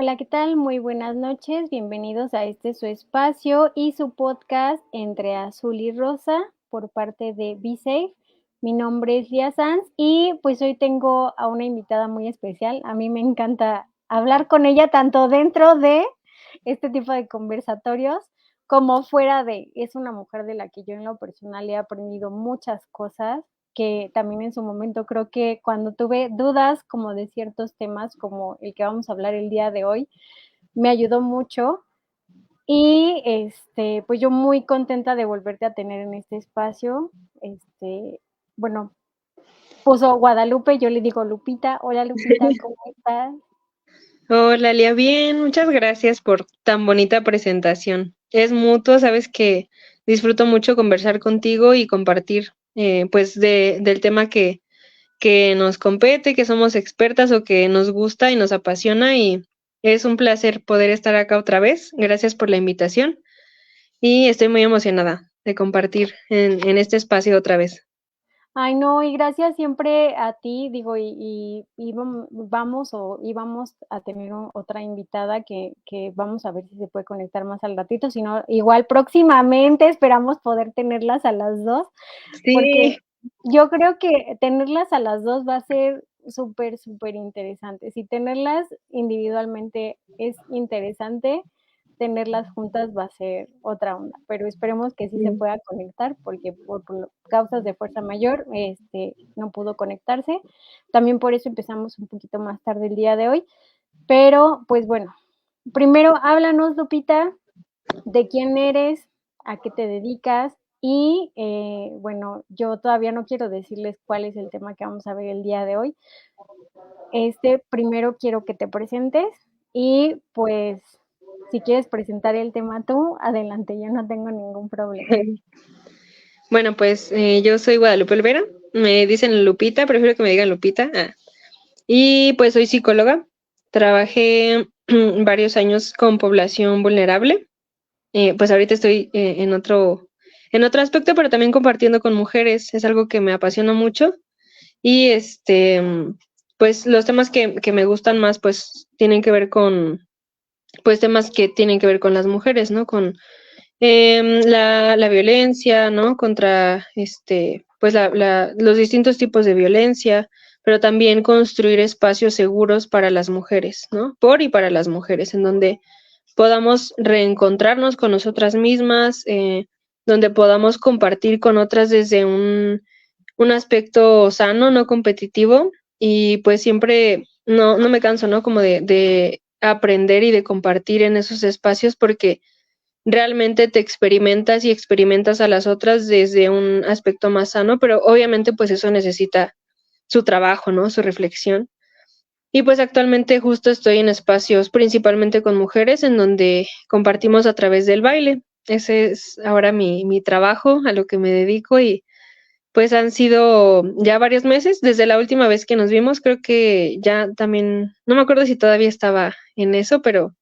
Hola, ¿qué tal? Muy buenas noches. Bienvenidos a este su espacio y su podcast Entre Azul y Rosa por parte de Be Safe. Mi nombre es Lía Sanz y pues hoy tengo a una invitada muy especial. A mí me encanta hablar con ella tanto dentro de este tipo de conversatorios como fuera de. Es una mujer de la que yo en lo personal he aprendido muchas cosas que también en su momento creo que cuando tuve dudas como de ciertos temas, como el que vamos a hablar el día de hoy, me ayudó mucho. Y pues yo muy contenta de volverte a tener en este espacio. Bueno, puso Guadalupe, yo le digo Lupita. Hola Lupita, ¿cómo estás? Hola, Lía, bien, muchas gracias por tan bonita presentación. Es mutuo, sabes que disfruto mucho conversar contigo y compartir pues del tema que nos compete, que somos expertas o que nos gusta y nos apasiona y es un placer poder estar acá otra vez. Gracias por la invitación y estoy muy emocionada de compartir en este espacio otra vez. Ay, no, y gracias siempre a ti, digo, vamos o íbamos a tener otra invitada que vamos a ver si se puede conectar más al ratito, si no, igual próximamente esperamos poder tenerlas a las dos, porque Sí, yo creo que tenerlas a las dos va a ser súper, súper interesante. Si tenerlas individualmente es interesante, tenerlas juntas va a ser otra onda, pero esperemos que sí se sí. pueda conectar porque por causas de fuerza mayor, no pudo conectarse. También por eso empezamos un poquito más tarde el día de hoy, pero pues bueno, primero háblanos, Lupita, de quién eres, a qué te dedicas y bueno, yo todavía no quiero decirles cuál es el tema que vamos a ver el día de hoy. Primero quiero que te presentes y pues si quieres presentar el tema tú, adelante, yo no tengo ningún problema. Bueno, pues yo soy Guadalupe Olvera, me dicen Lupita, prefiero que me digan Lupita. Y pues soy psicóloga, trabajé varios años con población vulnerable, pues ahorita estoy en otro aspecto, pero también compartiendo con mujeres, es algo que me apasiona mucho y pues los temas que me gustan más pues tienen que ver con, pues temas que tienen que ver con las mujeres, ¿no? Con la violencia, ¿no? Contra pues los distintos tipos de violencia, pero también construir espacios seguros para las mujeres, ¿no? Por y para las mujeres, en donde podamos reencontrarnos con nosotras mismas, donde podamos compartir con otras desde un aspecto sano, no competitivo, y pues siempre no me canso, ¿no? Como de aprender y de compartir en esos espacios porque realmente te experimentas y experimentas a las otras desde un aspecto más sano, pero obviamente pues eso necesita su trabajo, ¿no? Su reflexión. Y pues actualmente justo estoy en espacios principalmente con mujeres en donde compartimos a través del baile. Ese es ahora mi trabajo, a lo que me dedico y pues han sido ya varios meses desde la última vez que nos vimos. Creo que ya también, no me acuerdo si todavía estaba en eso, pero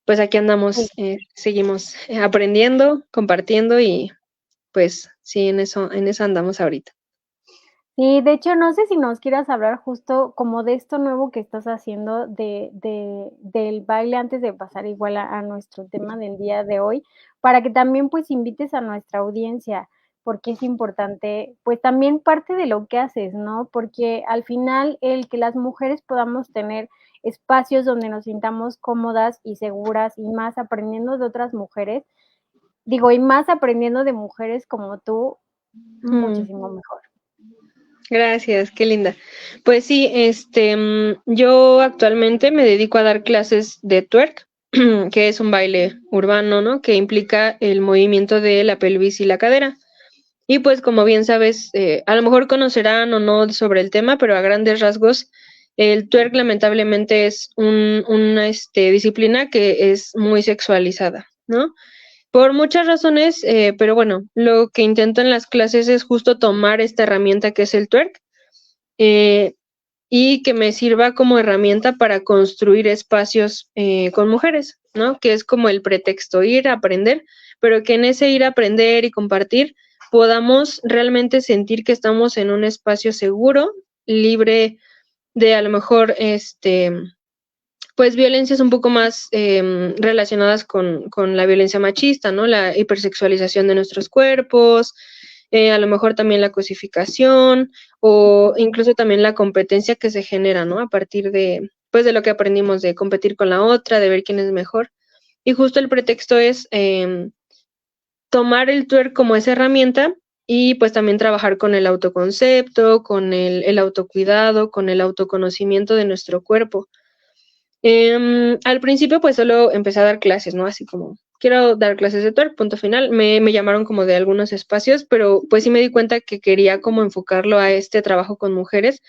pues aquí andamos, seguimos aprendiendo, compartiendo y pues sí, en eso andamos ahorita. Sí, de hecho, no sé si nos quieras hablar justo como de esto nuevo que estás haciendo del baile antes de pasar igual a nuestro tema del día de hoy, para que también, pues, invites a nuestra audiencia, porque es importante, pues, también parte de lo que haces, ¿no? Porque al final el que las mujeres podamos tener espacios donde nos sintamos cómodas y seguras, y más aprendiendo de otras mujeres, digo, y más aprendiendo de mujeres como tú, Mm, muchísimo mejor. gracias, qué linda. Pues sí, yo actualmente me dedico a dar clases de twerk, que es un baile urbano, ¿no? Que implica el movimiento de la pelvis y la cadera. Y pues como bien sabes, a lo mejor conocerán o no sobre el tema, pero a grandes rasgos, el twerk lamentablemente es una disciplina que es muy sexualizada, ¿no? Por muchas razones, pero bueno, lo que intento en las clases es justo tomar esta herramienta que es el twerk eh, y que me sirva como herramienta para construir espacios con mujeres, ¿no? Que es como el pretexto, ir a aprender, pero que en ese ir a aprender y compartir podamos realmente sentir que estamos en un espacio seguro, libre de a lo mejor pues violencias un poco más relacionadas con la violencia machista, ¿no? La hipersexualización de nuestros cuerpos, a lo mejor también la cosificación o incluso también la competencia que se genera, ¿no? A partir de, pues, de lo que aprendimos de competir con la otra, de ver quién es mejor. Y justo el pretexto es tomar el twerk como esa herramienta y pues también trabajar con el autoconcepto, con el autocuidado, con el autoconocimiento de nuestro cuerpo. Al principio pues solo empecé a dar clases, ¿no? Así como, quiero dar clases de twerk, punto final. Me llamaron como de algunos espacios, pero pues sí me di cuenta que quería como enfocarlo a este trabajo con mujeres,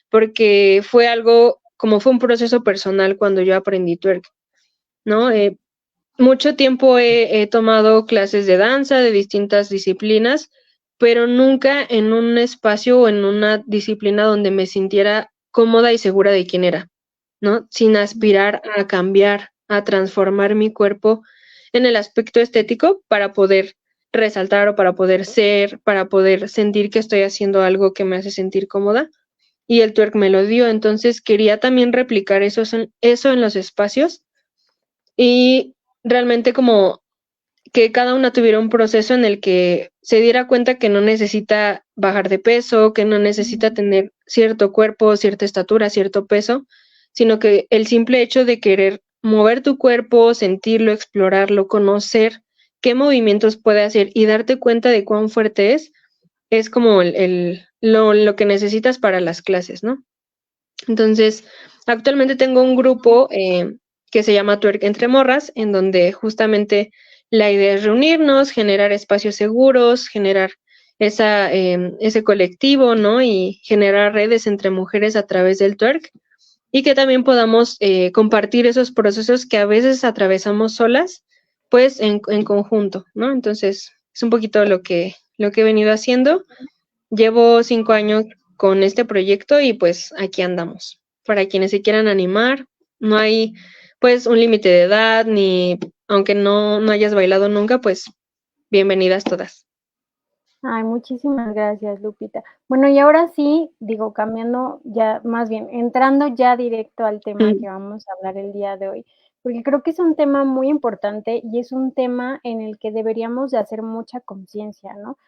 porque fue algo, como fue un proceso personal cuando yo aprendí twerk, ¿no? Mucho tiempo he tomado clases de danza, de distintas disciplinas, pero nunca en un espacio o en una disciplina donde me sintiera cómoda y segura de quién era, ¿no? Sin aspirar a cambiar, a transformar mi cuerpo en el aspecto estético para poder resaltar o para poder ser, para poder sentir que estoy haciendo algo que me hace sentir cómoda. Y el twerk me lo dio, entonces quería también replicar eso en los espacios y realmente como que cada una tuviera un proceso en el que se diera cuenta que no necesita bajar de peso, que no necesita tener cierto cuerpo, cierta estatura, cierto peso, sino que el simple hecho de querer mover tu cuerpo, sentirlo, explorarlo, conocer qué movimientos puede hacer y darte cuenta de cuán fuerte es como lo que necesitas para las clases, ¿no? Entonces, actualmente tengo un grupo que se llama Twerk Entre Morras, en donde justamente la idea es reunirnos, generar espacios seguros, generar ese colectivo, ¿no? Y generar redes entre mujeres a través del twerk y que también podamos compartir esos procesos que a veces atravesamos solas, pues en conjunto, ¿no? Entonces, es un poquito lo que he venido haciendo. Llevo 5 años con este proyecto y pues aquí andamos. Para quienes se quieran animar, no hay pues un límite de edad, ni aunque no hayas bailado nunca, pues bienvenidas todas. Ay, muchísimas gracias, Lupita. Bueno, y ahora sí, digo, cambiando ya, más bien, entrando ya directo al tema Mm. que vamos a hablar el día de hoy, porque creo que es un tema muy importante y es un tema en el que deberíamos de hacer mucha conciencia, ¿no?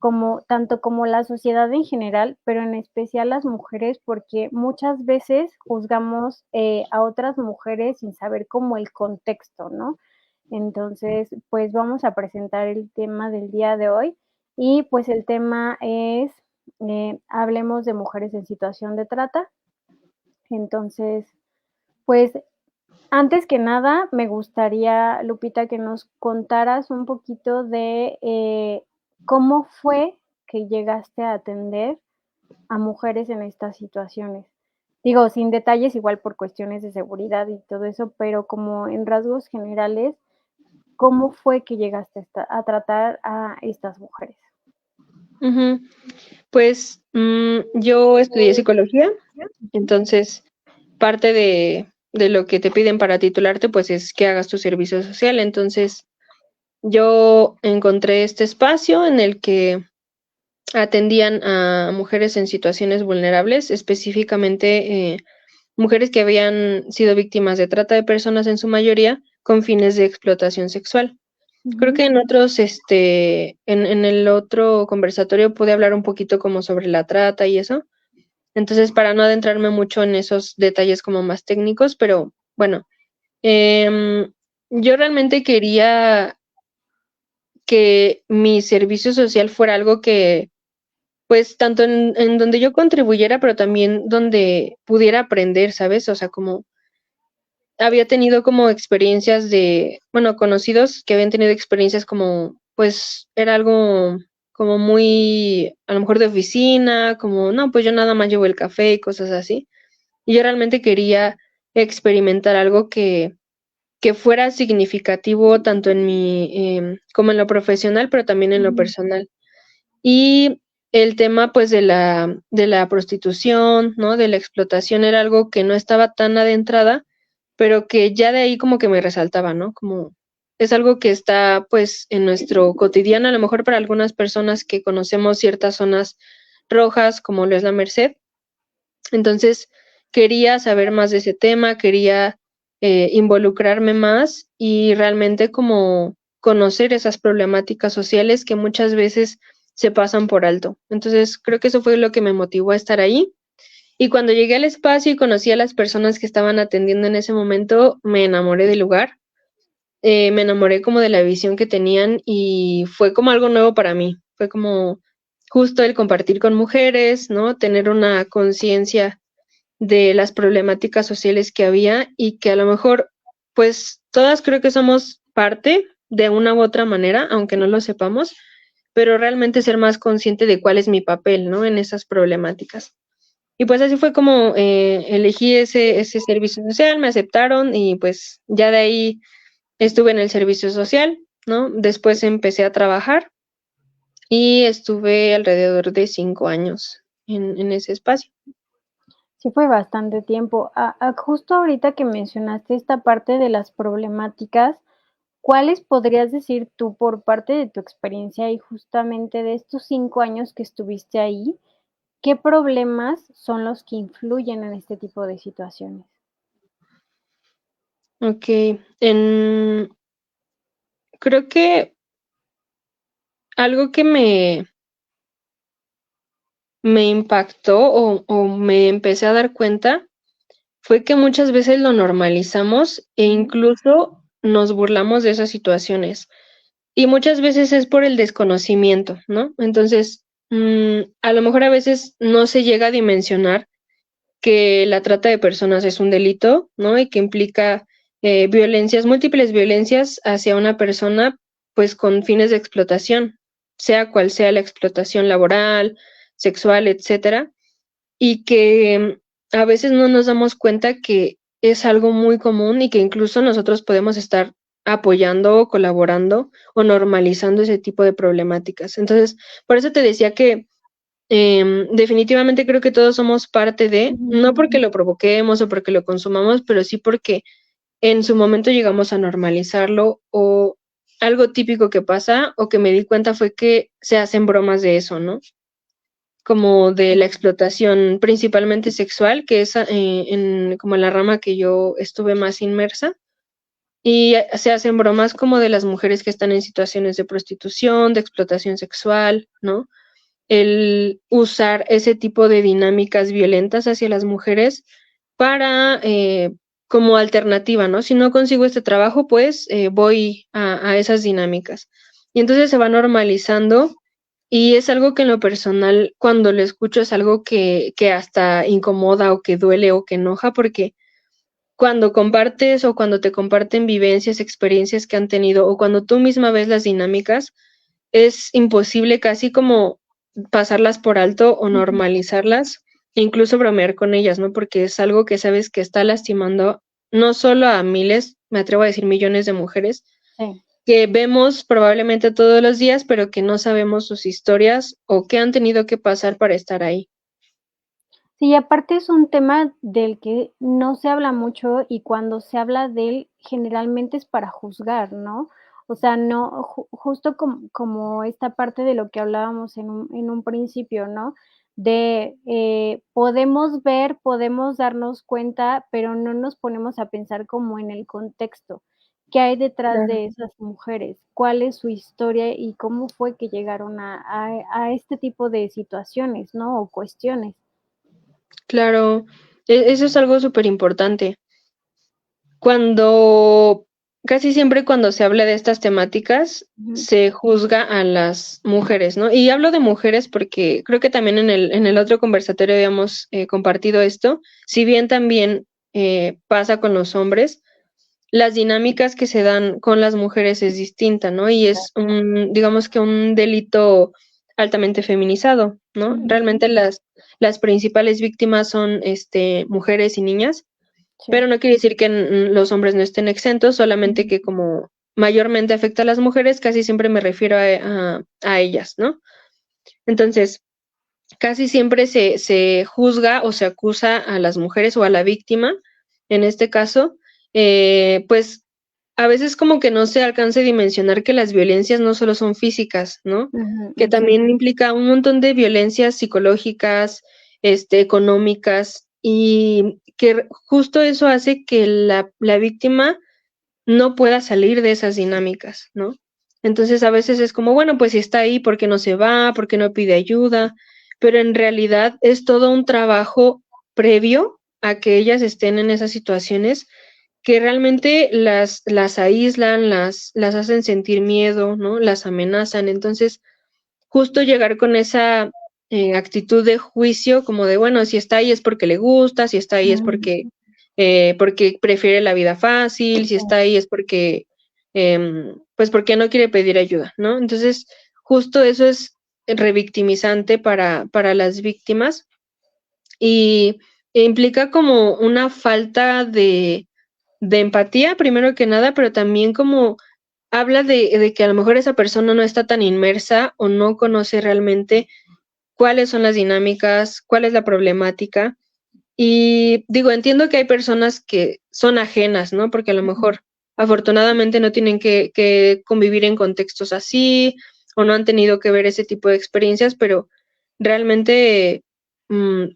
Como tanto como la sociedad en general, pero en especial las mujeres, porque muchas veces juzgamos, a otras mujeres sin saber como el contexto, ¿no? Entonces, pues, vamos a presentar el tema del día de hoy y, pues, el tema es, hablemos de mujeres en situación de trata. Entonces, pues, antes que nada, me gustaría, Lupita, que nos contaras un poquito de, cómo fue que llegaste a atender a mujeres en estas situaciones. Digo, sin detalles, igual por cuestiones de seguridad y todo eso, pero como en rasgos generales, ¿cómo fue que llegaste a tratar a estas mujeres? Ujú. Pues yo estudié psicología, entonces parte de lo que te piden para titularte, pues es que hagas tu servicio social. Entonces yo encontré este espacio en el que atendían a mujeres en situaciones vulnerables, específicamente mujeres que habían sido víctimas de trata de personas en su mayoría con fines de explotación sexual. Creo Ujú, que en otros, en el otro conversatorio pude hablar un poquito como sobre la trata y eso. Entonces, para no adentrarme mucho en esos detalles como más técnicos, pero bueno, yo realmente quería que mi servicio social fuera algo que pues tanto en donde yo contribuyera, pero también donde pudiera aprender, ¿sabes? O sea, como había tenido como experiencias de, bueno, conocidos que habían tenido experiencias como, pues era algo como muy, a lo mejor de oficina, como, no, pues yo nada más llevo el café y cosas así. Y yo realmente quería experimentar algo que fuera significativo tanto en como en lo profesional, pero también en lo ujú, personal. Y el tema, pues, de la prostitución, ¿no? De la explotación era algo que no estaba tan adentrada, pero que ya de ahí como que me resaltaba, ¿no? Como es algo que está, pues, en nuestro cotidiano, a lo mejor para algunas personas que conocemos ciertas zonas rojas, como lo es la Merced. Entonces, quería saber más de ese tema, quería involucrarme más y realmente como conocer esas problemáticas sociales que muchas veces se pasan por alto. Entonces, creo que eso fue lo que me motivó a estar ahí. Y cuando llegué al espacio y conocí a las personas que estaban atendiendo en ese momento, me enamoré del lugar, me enamoré como de la visión que tenían y fue como algo nuevo para mí. Fue como justo el compartir con mujeres, ¿no? Tener una conciencia de las problemáticas sociales que había y que a lo mejor, pues todas creo que somos parte de una u otra manera, aunque no lo sepamos, pero realmente ser más consciente de cuál es mi papel, ¿no? En esas problemáticas. Y pues así fue como elegí ese servicio social, me aceptaron y pues ya de ahí estuve en el servicio social, ¿no? Después empecé a trabajar y estuve alrededor de 5 años en ese espacio. Sí fue bastante tiempo. Justo ahorita que mencionaste esta parte de las problemáticas, ¿cuáles podrías decir tú por parte de tu experiencia y justamente de estos 5 años que estuviste ahí, qué problemas son los que influyen en este tipo de situaciones? Ok, creo que algo que me impactó o me empecé a dar cuenta fue que muchas veces lo normalizamos e Ujú. incluso nos burlamos de esas situaciones. Y muchas veces es por el desconocimiento, ¿no? Entonces, a lo mejor a veces no se llega a dimensionar que la trata de personas es un delito, ¿no? Y que implica violencias, múltiples violencias hacia una persona, pues con fines de explotación, sea cual sea la explotación laboral, sexual, etcétera, y que a veces no nos damos cuenta que es algo muy común y que incluso nosotros podemos estar apoyando o colaborando o normalizando ese tipo de problemáticas. Entonces, por eso te decía que definitivamente creo que todos somos parte de, Ujú. no porque lo provoquemos o porque lo consumamos, pero sí porque en su momento llegamos a normalizarlo o algo típico que pasa o que me di cuenta fue que se hacen bromas de eso, ¿no? Como de la explotación principalmente sexual, que es como la rama que yo estuve más inmersa. Y se hacen bromas como de las mujeres que están en situaciones de prostitución, de explotación sexual, ¿no? El usar ese tipo de dinámicas violentas hacia las mujeres para, como alternativa, ¿no? Si no consigo este trabajo, pues voy a esas dinámicas. Y entonces se va normalizando y es algo que en lo personal, cuando lo escucho, es algo que hasta incomoda o que duele o que enoja, porque cuando compartes o cuando te comparten vivencias, experiencias que han tenido o cuando tú misma ves las dinámicas, es imposible casi como pasarlas por alto o Ujú. normalizarlas e incluso bromear con ellas, ¿no? Porque es algo que sabes que está lastimando no solo a miles, me atrevo a decir millones de mujeres, Sí. que vemos probablemente todos los días, pero que no sabemos sus historias o qué han tenido que pasar para estar ahí. Sí, aparte es un tema del que no se habla mucho y cuando se habla de él, generalmente es para juzgar, ¿no? O sea, no, justo como esta parte de lo que hablábamos en un principio, ¿no? De, podemos ver, podemos darnos cuenta, pero no nos ponemos a pensar como en el contexto. ¿Qué hay detrás Claro. de esas mujeres? ¿Cuál es su historia y cómo fue que llegaron a este tipo de situaciones, ¿no? O cuestiones. Claro, eso es algo súper importante. Cuando, casi siempre cuando se habla de estas temáticas, Ujú. se juzga a las mujeres, ¿no? Y hablo de mujeres porque creo que también en el otro conversatorio habíamos compartido esto, si bien también pasa con los hombres, las dinámicas que se dan con las mujeres es distinta, ¿no? Y es digamos que un delito altamente feminizado, ¿no? Ujú. Realmente las principales víctimas son mujeres y niñas, Sí. pero no quiere decir que los hombres no estén exentos, solamente Ujú. que como mayormente afecta a las mujeres, casi siempre me refiero a ellas, ¿no? Entonces, casi siempre se juzga o se acusa a las mujeres o a la víctima, en este caso, pues a veces como que no se alcanza a dimensionar que las violencias no solo son físicas, ¿no? Ujú, Que también exacto. implica un montón de violencias psicológicas, económicas, y que justo eso hace que la víctima no pueda salir de esas dinámicas, ¿no? Entonces a veces es como, bueno, pues si está ahí, ¿por qué no se va? ¿Por qué no pide ayuda? Pero en realidad es todo un trabajo previo a que ellas estén en esas situaciones que realmente las aíslan, las hacen sentir miedo, ¿no? Las amenazan. Entonces, justo llegar con esa actitud de juicio, como de, bueno, si está ahí es porque le gusta, si está ahí es porque prefiere la vida fácil, si está ahí es porque, pues porque no quiere pedir ayuda, ¿no? Entonces, justo eso es revictimizante para las víctimas y implica como una falta de empatía, primero que nada, pero también como habla de que a lo mejor esa persona no está tan inmersa o no conoce realmente cuáles son las dinámicas, cuál es la problemática. Y digo, entiendo que hay personas que son ajenas, ¿no? Porque a lo mejor afortunadamente no tienen que convivir en contextos así o no han tenido que ver ese tipo de experiencias, pero realmente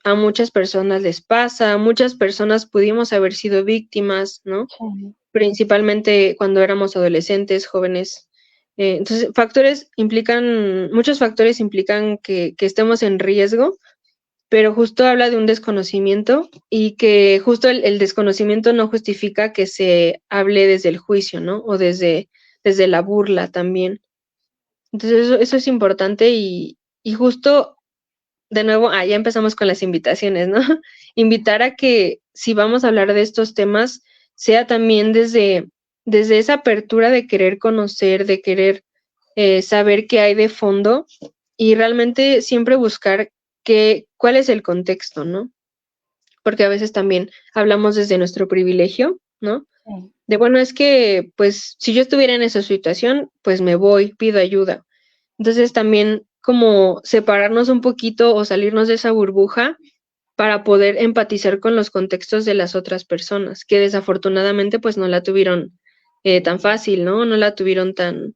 a muchas personas les pasa, muchas personas pudimos haber sido víctimas, ¿no? Sí. Principalmente cuando éramos adolescentes, jóvenes. Entonces, muchos factores implican que estemos en riesgo, pero justo habla de un desconocimiento y que justo el desconocimiento no justifica que se hable desde el juicio, ¿no? O desde la burla también. Entonces, eso es importante y justo, de nuevo, ya empezamos con las invitaciones, ¿no? Invitar a que si vamos a hablar de estos temas, sea también desde esa apertura de querer conocer, de querer saber qué hay de fondo y realmente siempre buscar cuál es el contexto, ¿no? Porque a veces también hablamos desde nuestro privilegio, ¿no? Sí. De bueno, es que, pues, si yo estuviera en esa situación, pues me voy, pido ayuda. Entonces también como separarnos un poquito o salirnos de esa burbuja para poder empatizar con los contextos de las otras personas, que desafortunadamente pues no la tuvieron tan fácil, ¿no? No la tuvieron tan,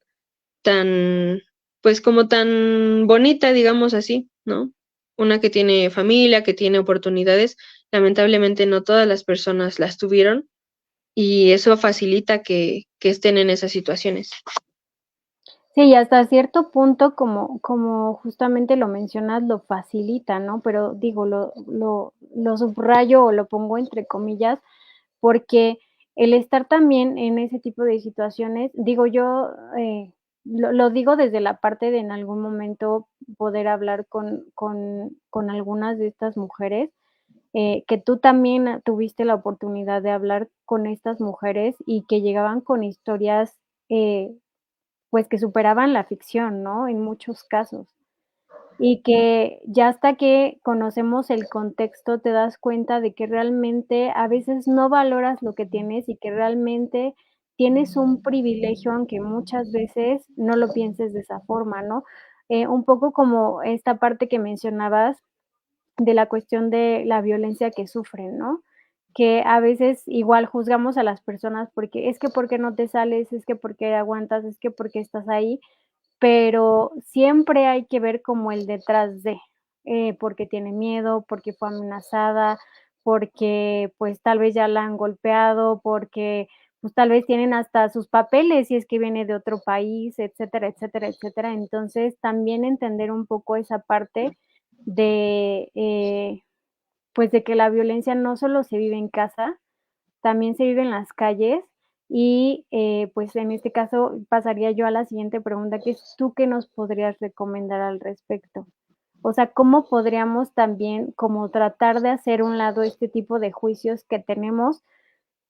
pues como tan bonita, digamos así, ¿no? Una que tiene familia, que tiene oportunidades, lamentablemente no todas las personas las tuvieron y eso facilita que estén en esas situaciones. Sí, y hasta cierto punto, como justamente lo mencionas, lo facilita, ¿no? Pero digo, lo subrayo o lo pongo entre comillas, porque el estar también en ese tipo de situaciones, digo yo, lo digo desde la parte de en algún momento poder hablar con algunas de estas mujeres, que tú también tuviste la oportunidad de hablar con estas mujeres y que llegaban con historias, pues, que superaban la ficción, ¿no? En muchos casos. Y que ya hasta que conocemos el contexto, te das cuenta de que realmente a veces no valoras lo que tienes y que realmente tienes un privilegio, aunque muchas veces no lo pienses de esa forma, ¿no? Un poco como esta parte que mencionabas de la cuestión de la violencia que sufren, ¿no? Que a veces igual juzgamos a las personas porque es que por qué no te sales, es que por qué aguantas, es que por qué estás ahí, pero siempre hay que ver como el detrás de, porque tiene miedo, porque fue amenazada, porque, pues, tal vez ya la han golpeado, porque, pues, tal vez tienen hasta sus papeles, si es que viene de otro país, etcétera, etcétera, etcétera. Entonces, también entender un poco esa parte de, pues, de que la violencia no solo se vive en casa, también se vive en las calles y, pues, en este caso pasaría yo a la siguiente pregunta, que es, ¿tú qué nos podrías recomendar al respecto? O sea, ¿cómo podríamos también como tratar de hacer un lado este tipo de juicios que tenemos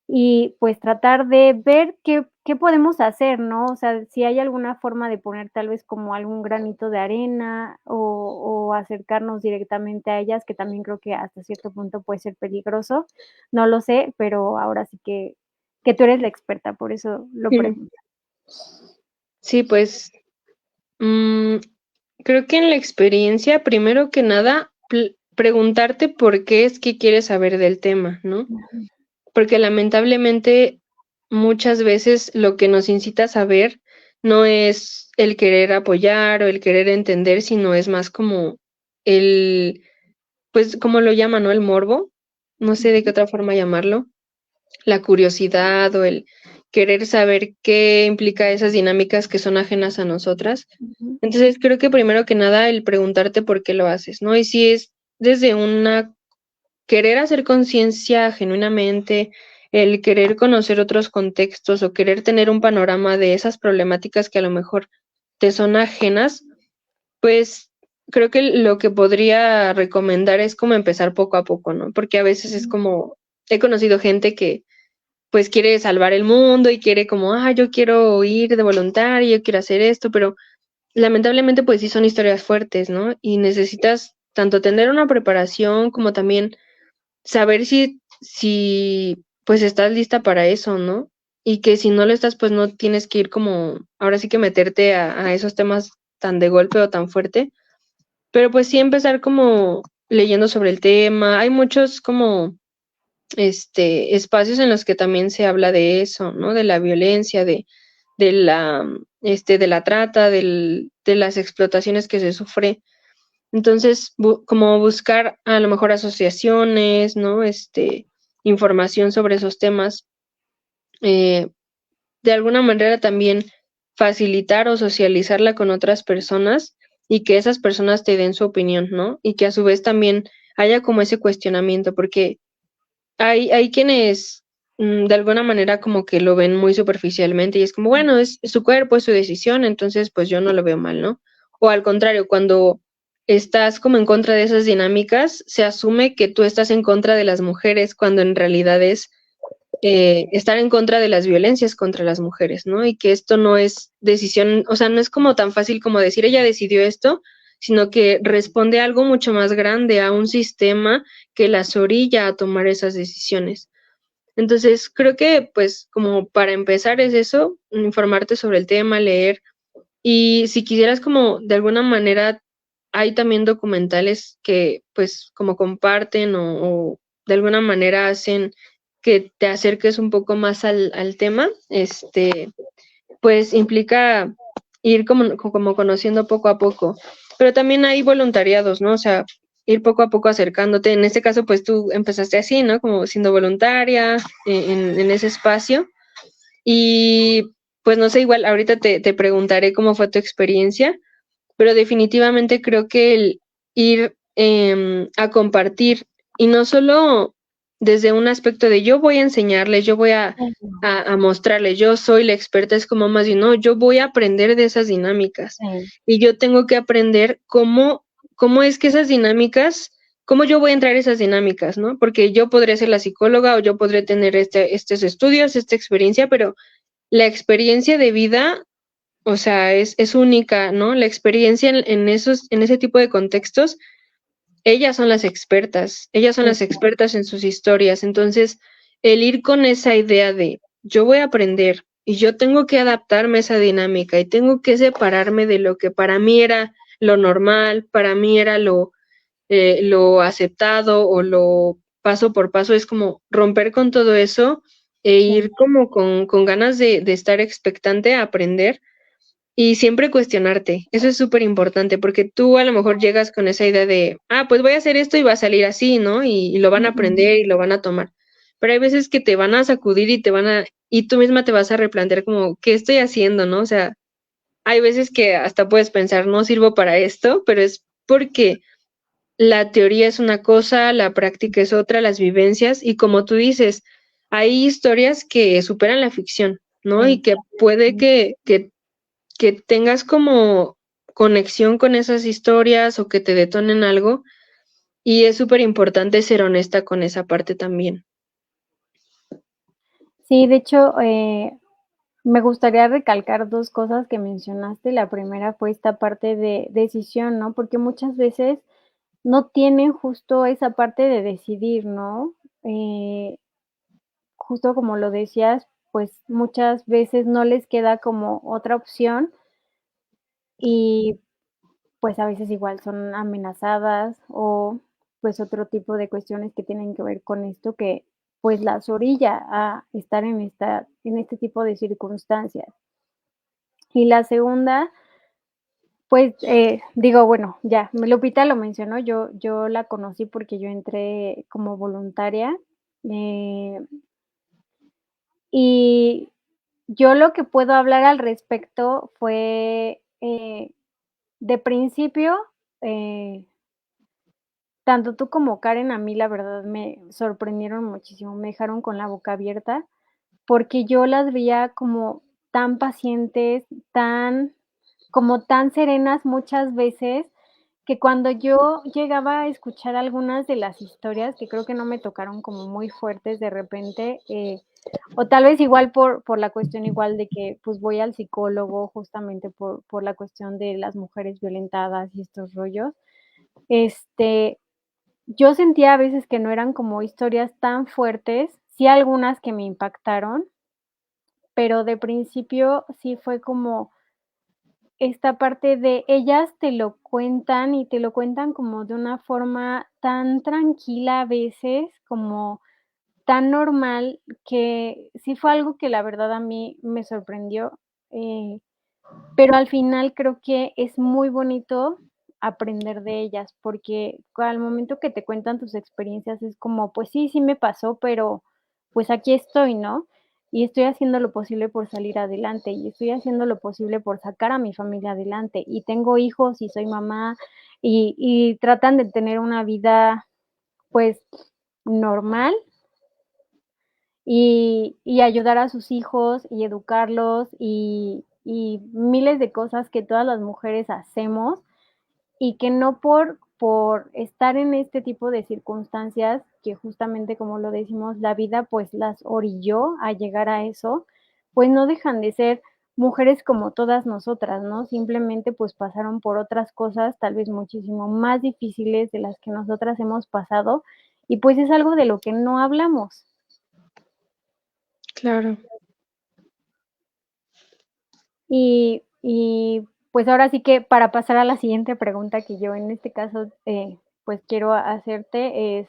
y, pues, tratar de ver qué podemos hacer, ¿no? O sea, si hay alguna forma de poner tal vez como algún granito de arena o acercarnos directamente a ellas, que también creo que hasta cierto punto puede ser peligroso, no lo sé, pero ahora sí que tú eres la experta, por eso lo Mm. pregunto. Sí, pues mm, creo que en la experiencia, primero que nada, preguntarte por qué es que quieres saber del tema, ¿no? Ujú. Porque lamentablemente muchas veces lo que nos incita a saber no es el querer apoyar o el querer entender, sino es más como el, pues como lo llaman, ¿no? El morbo. no sé de qué otra forma llamarlo, la curiosidad o el querer saber qué implica esas dinámicas que son ajenas a nosotras. Ujú, Entonces, creo que primero que nada el preguntarte por qué lo haces, ¿no? Y si es desde una querer hacer conciencia genuinamente, el querer conocer otros contextos o querer tener un panorama de esas problemáticas que a lo mejor te son ajenas, pues creo que lo que podría recomendar es como empezar poco a poco, ¿no? Porque a veces es ujú, como, he conocido gente que pues quiere salvar el mundo y quiere como, yo quiero ir de voluntario, yo quiero hacer esto, pero lamentablemente pues sí son historias fuertes, ¿no? Y necesitas tanto tener una preparación como también saber si pues estás lista para eso, ¿no? Y que si no lo estás, pues no tienes que ir como, ahora sí que meterte a esos temas tan de golpe o tan fuerte, pero pues sí empezar como leyendo sobre el tema. Hay muchos como espacios en los que también se habla de eso, ¿no? De la violencia, de la trata, de las explotaciones que se sufre. Entonces, como buscar a lo mejor asociaciones, ¿no? Información sobre esos temas. eh, de alguna manera también facilitar o socializarla con otras personas y que esas personas te den su opinión, ¿no? Y que a su vez también haya como ese cuestionamiento, porque hay quienes de alguna manera como que lo ven muy superficialmente y es como, bueno, es su cuerpo, es su decisión, entonces pues yo no lo veo mal, ¿no? O al contrario, cuando estás como en contra de esas dinámicas, se asume que tú estás en contra de las mujeres cuando en realidad es estar en contra de las violencias contra las mujeres, ¿no? Y que esto no es decisión, o sea, no es como tan fácil como decir ella decidió esto, sino que responde a algo mucho más grande, a un sistema que las orilla a tomar esas decisiones. Entonces, creo que pues como para empezar es eso, informarte sobre el tema, leer y si quisieras como de alguna manera hay también documentales que pues como comparten o de alguna manera hacen que te acerques un poco más al tema, pues implica ir como conociendo poco a poco. Pero también hay voluntariados, ¿no? O sea, ir poco a poco acercándote. En este caso, pues tú empezaste así, ¿no? Como siendo voluntaria en ese espacio. Y pues no sé, igual ahorita te preguntaré cómo fue tu experiencia, pero definitivamente creo que el ir a compartir y no solo desde un aspecto de yo voy a enseñarles, yo voy ujú. a mostrarles, yo soy la experta, es como más bien, no, yo voy a aprender de esas dinámicas Sí, y yo tengo que aprender cómo es que esas dinámicas, cómo yo voy a entrar a esas dinámicas, ¿no? Porque yo podría ser la psicóloga o yo podría tener estos estudios, esta experiencia, pero la experiencia de vida, o sea, es única, ¿no? La experiencia en ese tipo de contextos, ellas son sí, las expertas en sus historias. Entonces, el ir con esa idea de yo voy a aprender y yo tengo que adaptarme a esa dinámica y tengo que separarme de lo que para mí era lo normal, para mí era lo aceptado o lo paso por paso, es como romper con todo eso e sí. ir como con ganas de estar expectante a aprender y siempre cuestionarte. Eso es súper importante porque tú a lo mejor llegas con esa idea de, pues voy a hacer esto y va a salir así, ¿no? Y lo van a Ujú. aprender y lo van a tomar. Pero hay veces que te van a sacudir y tú misma te vas a replantear como, ¿qué estoy haciendo, no? O sea, hay veces que hasta puedes pensar, no sirvo para esto, pero es porque la teoría es una cosa, la práctica es otra, las vivencias, y como tú dices, hay historias que superan la ficción, ¿no? Y Sí. que puede que tengas como conexión con esas historias o que te detonen algo, y es súper importante ser honesta con esa parte también. Sí, de hecho, me gustaría recalcar 2 cosas que mencionaste. La primera fue esta parte de decisión, ¿no? Porque muchas veces no tienen justo esa parte de decidir, ¿no? Eh, Justo como lo decías, pues, muchas veces no les queda como otra opción y, pues, a veces igual son amenazadas o, pues, otro tipo de cuestiones que tienen que ver con esto que, pues, las orilla a estar en este tipo de circunstancias. Y la segunda, Pues digo, bueno, ya, Lupita lo mencionó, yo la conocí porque yo entré como voluntaria, eh, y yo lo que puedo hablar al respecto fue, de principio, eh, tanto tú como Karen, a mí la verdad me sorprendieron muchísimo, me dejaron con la boca abierta, porque yo las veía como tan pacientes, tan como tan serenas muchas veces, que cuando yo llegaba a escuchar algunas de las historias, que creo que no me tocaron como muy fuertes de repente, o tal vez igual por la cuestión igual de que, pues, voy al psicólogo justamente por la cuestión de las mujeres violentadas y estos rollos, este, yo sentía a veces que no eran como historias tan fuertes, sí algunas que me impactaron, pero de principio sí fue como esta parte de ellas te lo cuentan y te lo cuentan como de una forma tan tranquila a veces, como tan normal, que sí fue algo que la verdad a mí me sorprendió, pero al final creo que es muy bonito aprender de ellas, porque al momento que te cuentan tus experiencias es como, pues sí, sí me pasó, pero pues aquí estoy, ¿no? Y estoy haciendo lo posible por salir adelante, y estoy haciendo lo posible por sacar a mi familia adelante, y tengo hijos y soy mamá, y tratan de tener una vida, pues, normal, y ayudar a sus hijos y educarlos y miles de cosas que todas las mujeres hacemos y que no por estar en este tipo de circunstancias, que justamente como lo decimos, la vida pues las orilló a llegar a eso, pues no dejan de ser mujeres como todas nosotras, ¿no? Simplemente pues pasaron por otras cosas tal vez muchísimo más difíciles de las que nosotras hemos pasado y pues es algo de lo que no hablamos. Claro. Y pues ahora sí que para pasar a la siguiente pregunta que yo en este caso, pues quiero hacerte es,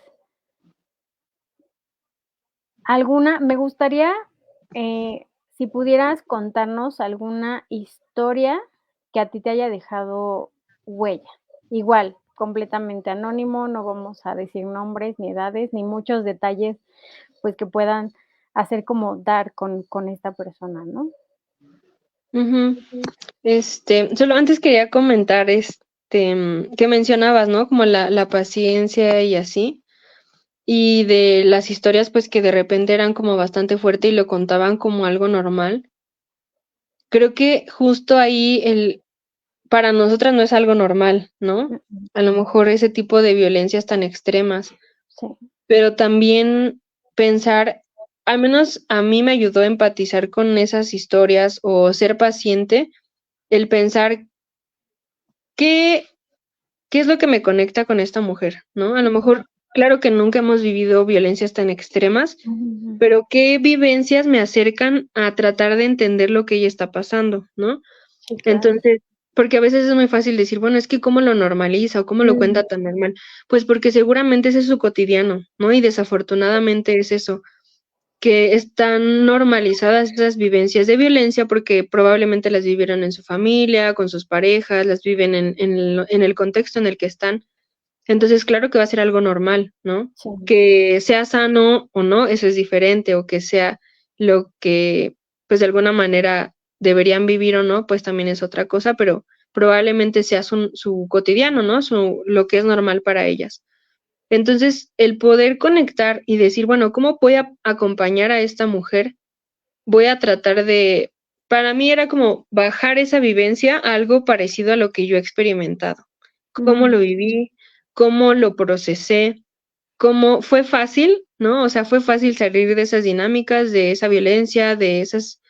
me gustaría, si pudieras contarnos alguna historia que a ti te haya dejado huella. Igual, completamente anónimo, no vamos a decir nombres, ni edades, ni muchos detalles, pues, que puedan hacer como dar con esta persona, ¿no? Ujú. Solo antes quería comentar, que mencionabas, ¿no? Como la paciencia y así, y de las historias, pues que de repente eran como bastante fuerte y lo contaban como algo normal. Creo que justo ahí para nosotras no es algo normal, ¿no? Mm, A lo mejor ese tipo de violencias tan extremas, sí. pero también pensar, al menos a mí me ayudó a empatizar con esas historias o ser paciente, el pensar qué ¿qué es lo que me conecta con esta mujer?, ¿no? A lo Ujú, mejor, claro que nunca hemos vivido violencias tan extremas, ujú, pero ¿qué vivencias me acercan a tratar de entender lo que ella está pasando?, ¿no? sí, claro. Entonces, porque a veces es muy fácil decir, bueno, es que cómo lo normaliza o cómo lo Ujú, cuenta tan normal. Pues porque seguramente ese es su cotidiano, ¿no? Y desafortunadamente es eso, que están normalizadas esas vivencias de violencia porque probablemente las vivieron en su familia, con sus parejas, las viven en el contexto en el que están. Entonces, claro que va a ser algo normal, ¿no? sí, Que sea sano o no, eso es diferente, o que sea lo que, pues, de alguna manera deberían vivir o no, pues también es otra cosa, pero probablemente sea su cotidiano, ¿no? Lo que es normal para ellas. Entonces, el poder conectar y decir, bueno, ¿cómo voy a acompañar a esta mujer? Voy a tratar de, para mí era como bajar esa vivencia a algo parecido a lo que yo he experimentado. Cómo ujú, lo viví, cómo lo procesé, cómo fue fácil, ¿no? O sea, fue fácil salir de esas dinámicas, de esa violencia, de esas,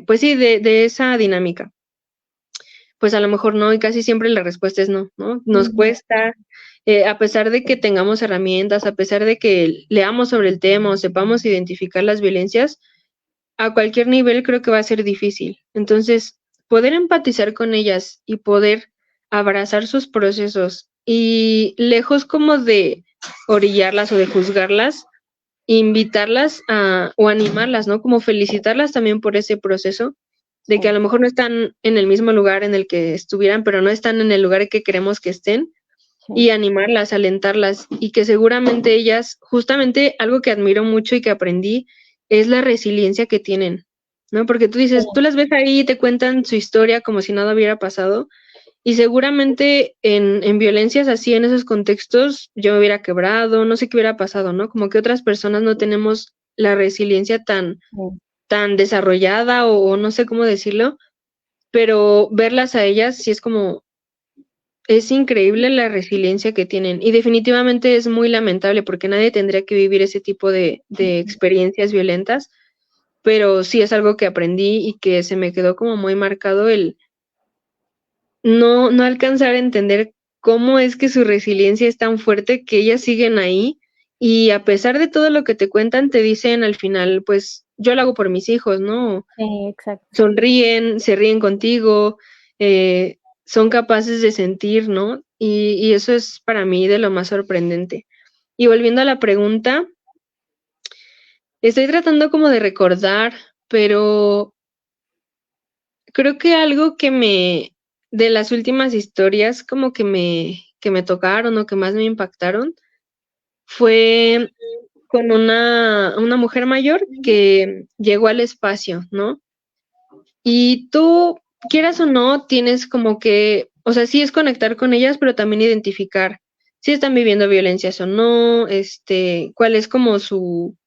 pues sí, de esa dinámica. Pues a lo mejor no, y casi siempre la respuesta es no, ¿no? Nos ujú, cuesta, a pesar de que tengamos herramientas, a pesar de que leamos sobre el tema o sepamos identificar las violencias, a cualquier nivel creo que va a ser difícil. Entonces, poder empatizar con ellas y poder abrazar sus procesos y lejos como de orillarlas o de juzgarlas, invitarlas o animarlas, ¿no? Como felicitarlas también por ese proceso, de que a lo mejor no están en el mismo lugar en el que estuvieran, pero no están en el lugar que queremos que estén, y animarlas, alentarlas, y que seguramente ellas, justamente algo que admiro mucho y que aprendí, es la resiliencia que tienen, ¿no? Porque tú dices, tú las ves ahí y te cuentan su historia como si nada hubiera pasado, y seguramente en violencias así, en esos contextos, yo me hubiera quebrado, no sé qué hubiera pasado, ¿no? Como que otras personas no tenemos la resiliencia tan desarrollada o no sé cómo decirlo, pero verlas a ellas sí es como, es increíble la resiliencia que tienen y definitivamente es muy lamentable porque nadie tendría que vivir ese tipo de experiencias violentas, pero sí es algo que aprendí y que se me quedó como muy marcado el no alcanzar a entender cómo es que su resiliencia es tan fuerte que ellas siguen ahí y a pesar de todo lo que te cuentan, te dicen al final, pues yo lo hago por mis hijos, ¿no? Sí, exacto. Sonríen, se ríen contigo, son capaces de sentir, ¿no? Y eso es para mí de lo más sorprendente. Y volviendo a la pregunta, estoy tratando como de recordar, pero creo que algo de las últimas historias como que me tocaron o que más me impactaron fue con una mujer mayor que llegó al espacio, ¿no? Y tú, quieras o no, tienes como que, o sea, sí es conectar con ellas, pero también identificar si están viviendo violencias o no, cuál es como su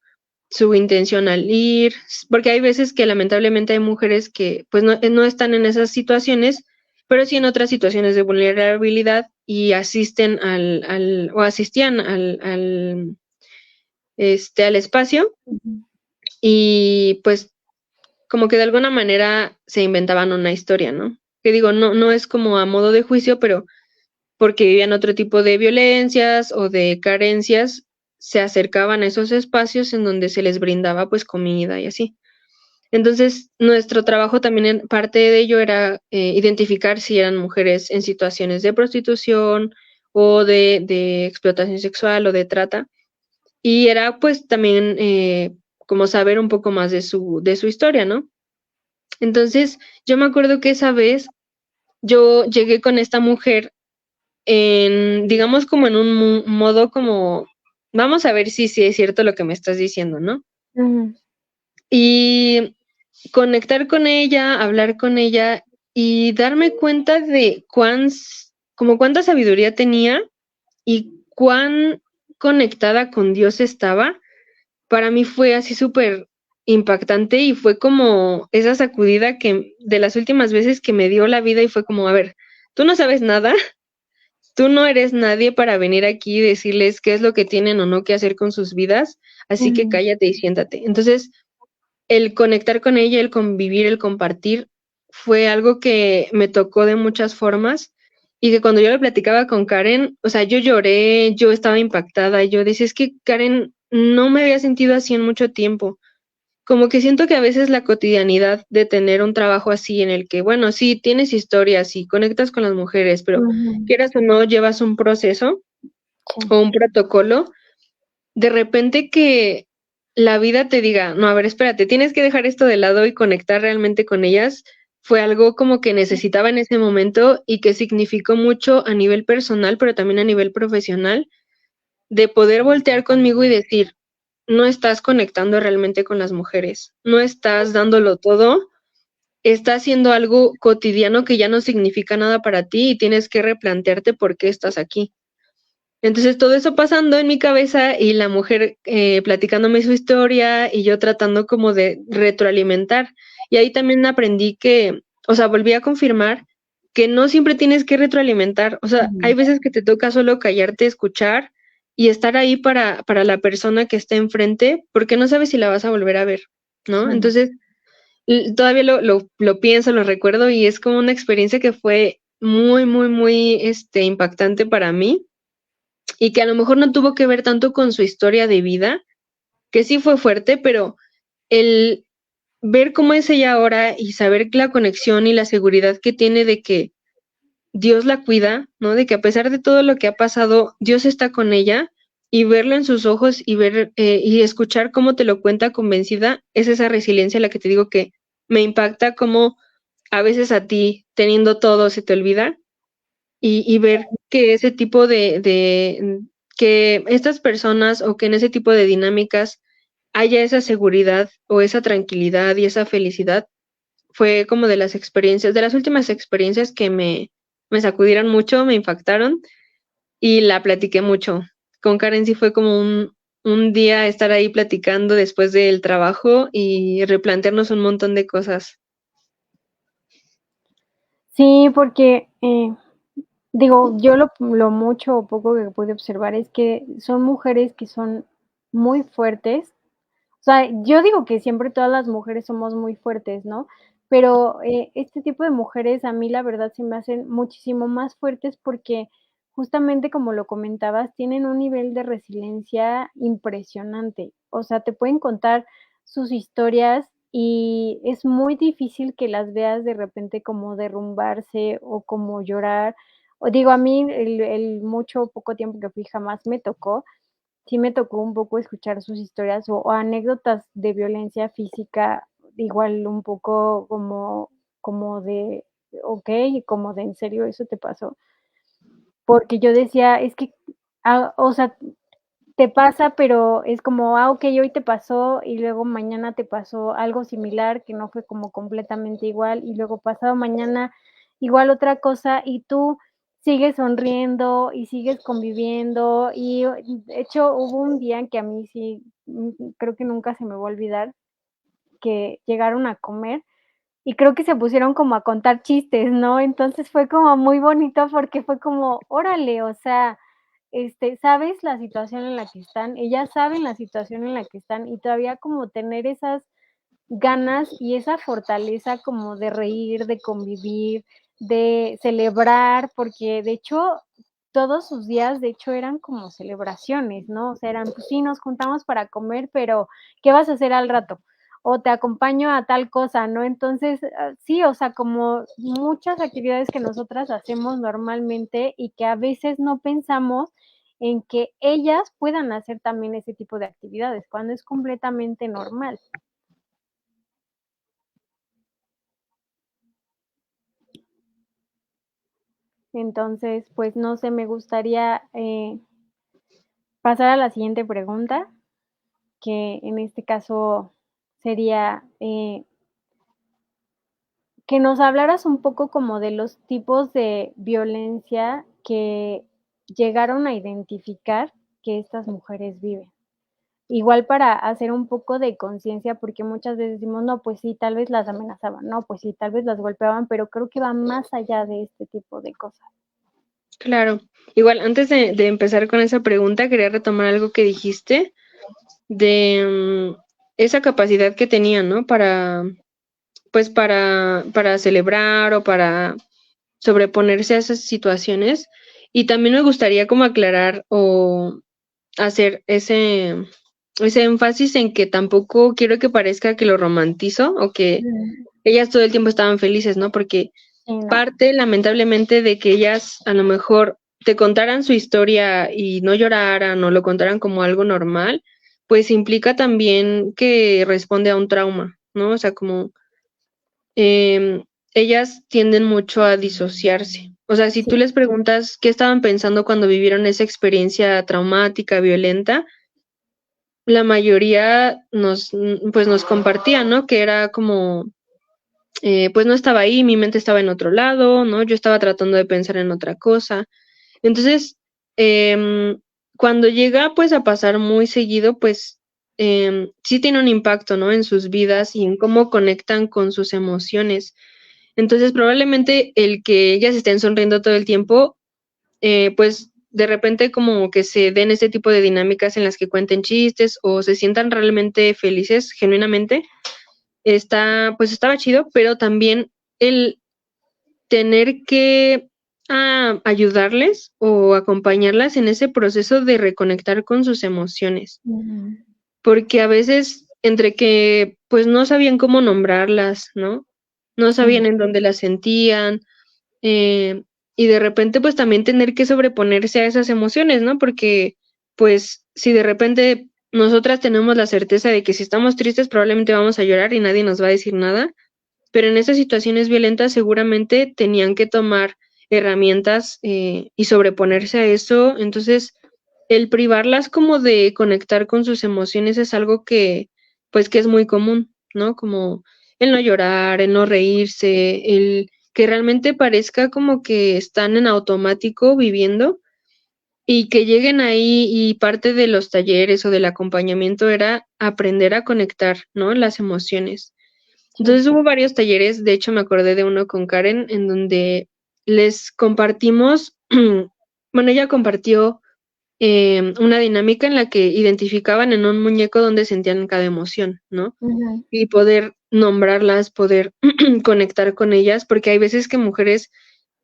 intención al ir, porque hay veces que lamentablemente hay mujeres que pues no están en esas situaciones, pero sí en otras situaciones de vulnerabilidad y asisten o asistían al espacio y pues como que de alguna manera se inventaban una historia, ¿no? Que digo, no es como a modo de juicio, pero porque vivían otro tipo de violencias o de carencias, se acercaban a esos espacios en donde se les brindaba pues comida y así. Entonces, nuestro trabajo también en parte de ello era identificar si eran mujeres en situaciones de prostitución o de explotación sexual o de trata. Y era pues también como saber un poco más de su historia, ¿no? Entonces, yo me acuerdo que esa vez yo llegué con esta mujer digamos, como en un modo como, vamos a ver si es cierto lo que me estás diciendo, ¿no? Y conectar con ella, hablar con ella y darme cuenta de como cuánta sabiduría tenía y cuán conectada con Dios estaba, para mí fue así súper impactante y fue como esa sacudida que de las últimas veces que me dio la vida y fue como, a ver, tú no sabes nada, tú no eres nadie para venir aquí y decirles qué es lo que tienen o no que hacer con sus vidas, así que cállate y siéntate. Entonces, el conectar con ella, el convivir, el compartir, fue algo que me tocó de muchas formas y que cuando yo lo platicaba con Karen, o sea, yo lloré, yo estaba impactada, yo decía, es que Karen, no me había sentido así en mucho tiempo. Como que siento que a veces la cotidianidad de tener un trabajo así en el que, bueno, sí, tienes historias y conectas con las mujeres, pero quieras o no, llevas un proceso o un protocolo, de repente que la vida te diga, no, a ver, espérate, tienes que dejar esto de lado y conectar realmente con ellas, fue algo como que necesitaba en ese momento y que significó mucho a nivel personal, pero también a nivel profesional, de poder voltear conmigo y decir, no estás conectando realmente con las mujeres, no estás dándolo todo, estás haciendo algo cotidiano que ya no significa nada para ti y tienes que replantearte por qué estás aquí. Entonces todo eso pasando en mi cabeza y la mujer platicándome su historia y yo tratando como de retroalimentar. Y ahí también aprendí que, o sea, volví a confirmar que no siempre tienes que retroalimentar. O sea, hay veces que te toca solo callarte, escuchar y estar ahí para la persona que está enfrente porque no sabes si la vas a volver a ver, ¿no? Entonces, todavía lo pienso, lo recuerdo y es como una experiencia que fue muy, muy, muy impactante para mí y que a lo mejor no tuvo que ver tanto con su historia de vida, que sí fue fuerte, pero el ver cómo es ella ahora y saber la conexión y la seguridad que tiene de que Dios la cuida, ¿no? De que a pesar de todo lo que ha pasado, Dios está con ella y verlo en sus ojos y ver y escuchar cómo te lo cuenta convencida, es esa resiliencia la que te digo que me impacta como a veces a ti, teniendo todo, se te olvida y ver que ese tipo que estas personas o que en ese tipo de dinámicas haya esa seguridad o esa tranquilidad y esa felicidad, fue como de las experiencias, de las últimas experiencias que me sacudieron mucho, me impactaron y la platiqué mucho. Con Karen sí fue como un día estar ahí platicando después del trabajo y replantearnos un montón de cosas. Sí, porque, digo, yo lo mucho o poco que pude observar es que son mujeres que son muy fuertes. O sea, yo digo que siempre todas las mujeres somos muy fuertes, ¿no? Pero, este tipo de mujeres a mí la verdad se me hacen muchísimo más fuertes porque justamente como lo comentabas, tienen un nivel de resiliencia impresionante. O sea, te pueden contar sus historias y es muy difícil que las veas de repente como derrumbarse o como llorar. O digo, a mí el mucho o poco tiempo que fui jamás me tocó, sí me tocó un poco escuchar sus historias o anécdotas de violencia física, igual un poco como de, okey, como de, ¿en serio eso te pasó? Porque yo decía, es que, o sea, te pasa, pero es como, okey, hoy te pasó y luego mañana te pasó algo similar que no fue como completamente igual, y luego pasado mañana igual otra cosa, y tú sigues sonriendo y sigues conviviendo. Y, de hecho, hubo un día en que a mí sí, creo que nunca se me va a olvidar, que llegaron a comer y creo que se pusieron como a contar chistes, ¿no? Entonces fue como muy bonito porque fue como, órale, o sea, sabes la situación en la que están, ellas saben la situación en la que están y todavía como tener esas ganas y esa fortaleza como de reír, de convivir, de celebrar, porque de hecho todos sus días, de hecho, eran como celebraciones, ¿no? O sea, eran, pues sí, nos juntamos para comer, pero ¿qué vas a hacer al rato? O te acompaño a tal cosa, ¿no? Entonces, sí, o sea, como muchas actividades que nosotras hacemos normalmente y que a veces no pensamos en que ellas puedan hacer también ese tipo de actividades, cuando es completamente normal. Entonces, pues no sé, me gustaría pasar a la siguiente pregunta, que en este caso sería que nos hablaras un poco como de los tipos de violencia que llegaron a identificar que estas mujeres viven. Igual para hacer un poco de conciencia, porque muchas veces decimos, no, pues sí, tal vez las amenazaban, no, pues sí, tal vez las golpeaban, pero creo que va más allá de este tipo de cosas. Claro. Igual, antes de empezar con esa pregunta, quería retomar algo que dijiste de esa capacidad que tenían, ¿no? Pues para celebrar o para sobreponerse a esas situaciones. Y también me gustaría como aclarar o hacer ese énfasis en que tampoco quiero que parezca que lo romantizo o que Mm, ellas todo el tiempo estaban felices, ¿no? Porque sí, no. parte, lamentablemente, de que ellas a lo mejor te contaran su historia y no lloraran o lo contaran como algo normal, pues implica también que responde a un trauma, ¿no? O sea, como em, ellas tienden mucho a disociarse. O sea, si Sí, tú les preguntas qué estaban pensando cuando vivieron esa experiencia traumática, violenta, la mayoría pues nos compartían, ¿no? Que era como, pues no estaba ahí, mi mente estaba en otro lado, ¿no? Yo estaba tratando de pensar en otra cosa. Entonces, cuando llega pues a pasar muy seguido, pues sí tiene un impacto, ¿no? En sus vidas y en cómo conectan con sus emociones. Entonces, probablemente el que ellas estén sonriendo todo el tiempo, pues de repente como que se den este tipo de dinámicas en las que cuenten chistes o se sientan realmente felices, genuinamente, pues estaba chido, pero también el tener que ayudarles o acompañarlas en ese proceso de reconectar con sus emociones, ujú, porque a veces entre que pues no sabían cómo nombrarlas, ¿no? No sí, sabían en dónde las sentían, eh, y de repente pues también tener que sobreponerse a esas emociones, ¿no? Porque pues si de repente nosotras tenemos la certeza de que si estamos tristes probablemente vamos a llorar y nadie nos va a decir nada, pero en esas situaciones violentas seguramente tenían que tomar herramientas y sobreponerse a eso. Entonces, el privarlas como de conectar con sus emociones es algo que, pues, que es muy común, ¿no? Como el no llorar, el no reírse, el que realmente parezca como que están en automático viviendo y que lleguen ahí y parte de los talleres o del acompañamiento era aprender a conectar, ¿no? Las emociones. Sí. Entonces hubo varios talleres, de hecho me acordé de uno con Karen en donde les compartimos, bueno, ella compartió una dinámica en la que identificaban en un muñeco donde sentían cada emoción, ¿no? Ujú. Y poder nombrarlas, poder conectar con ellas, porque hay veces que mujeres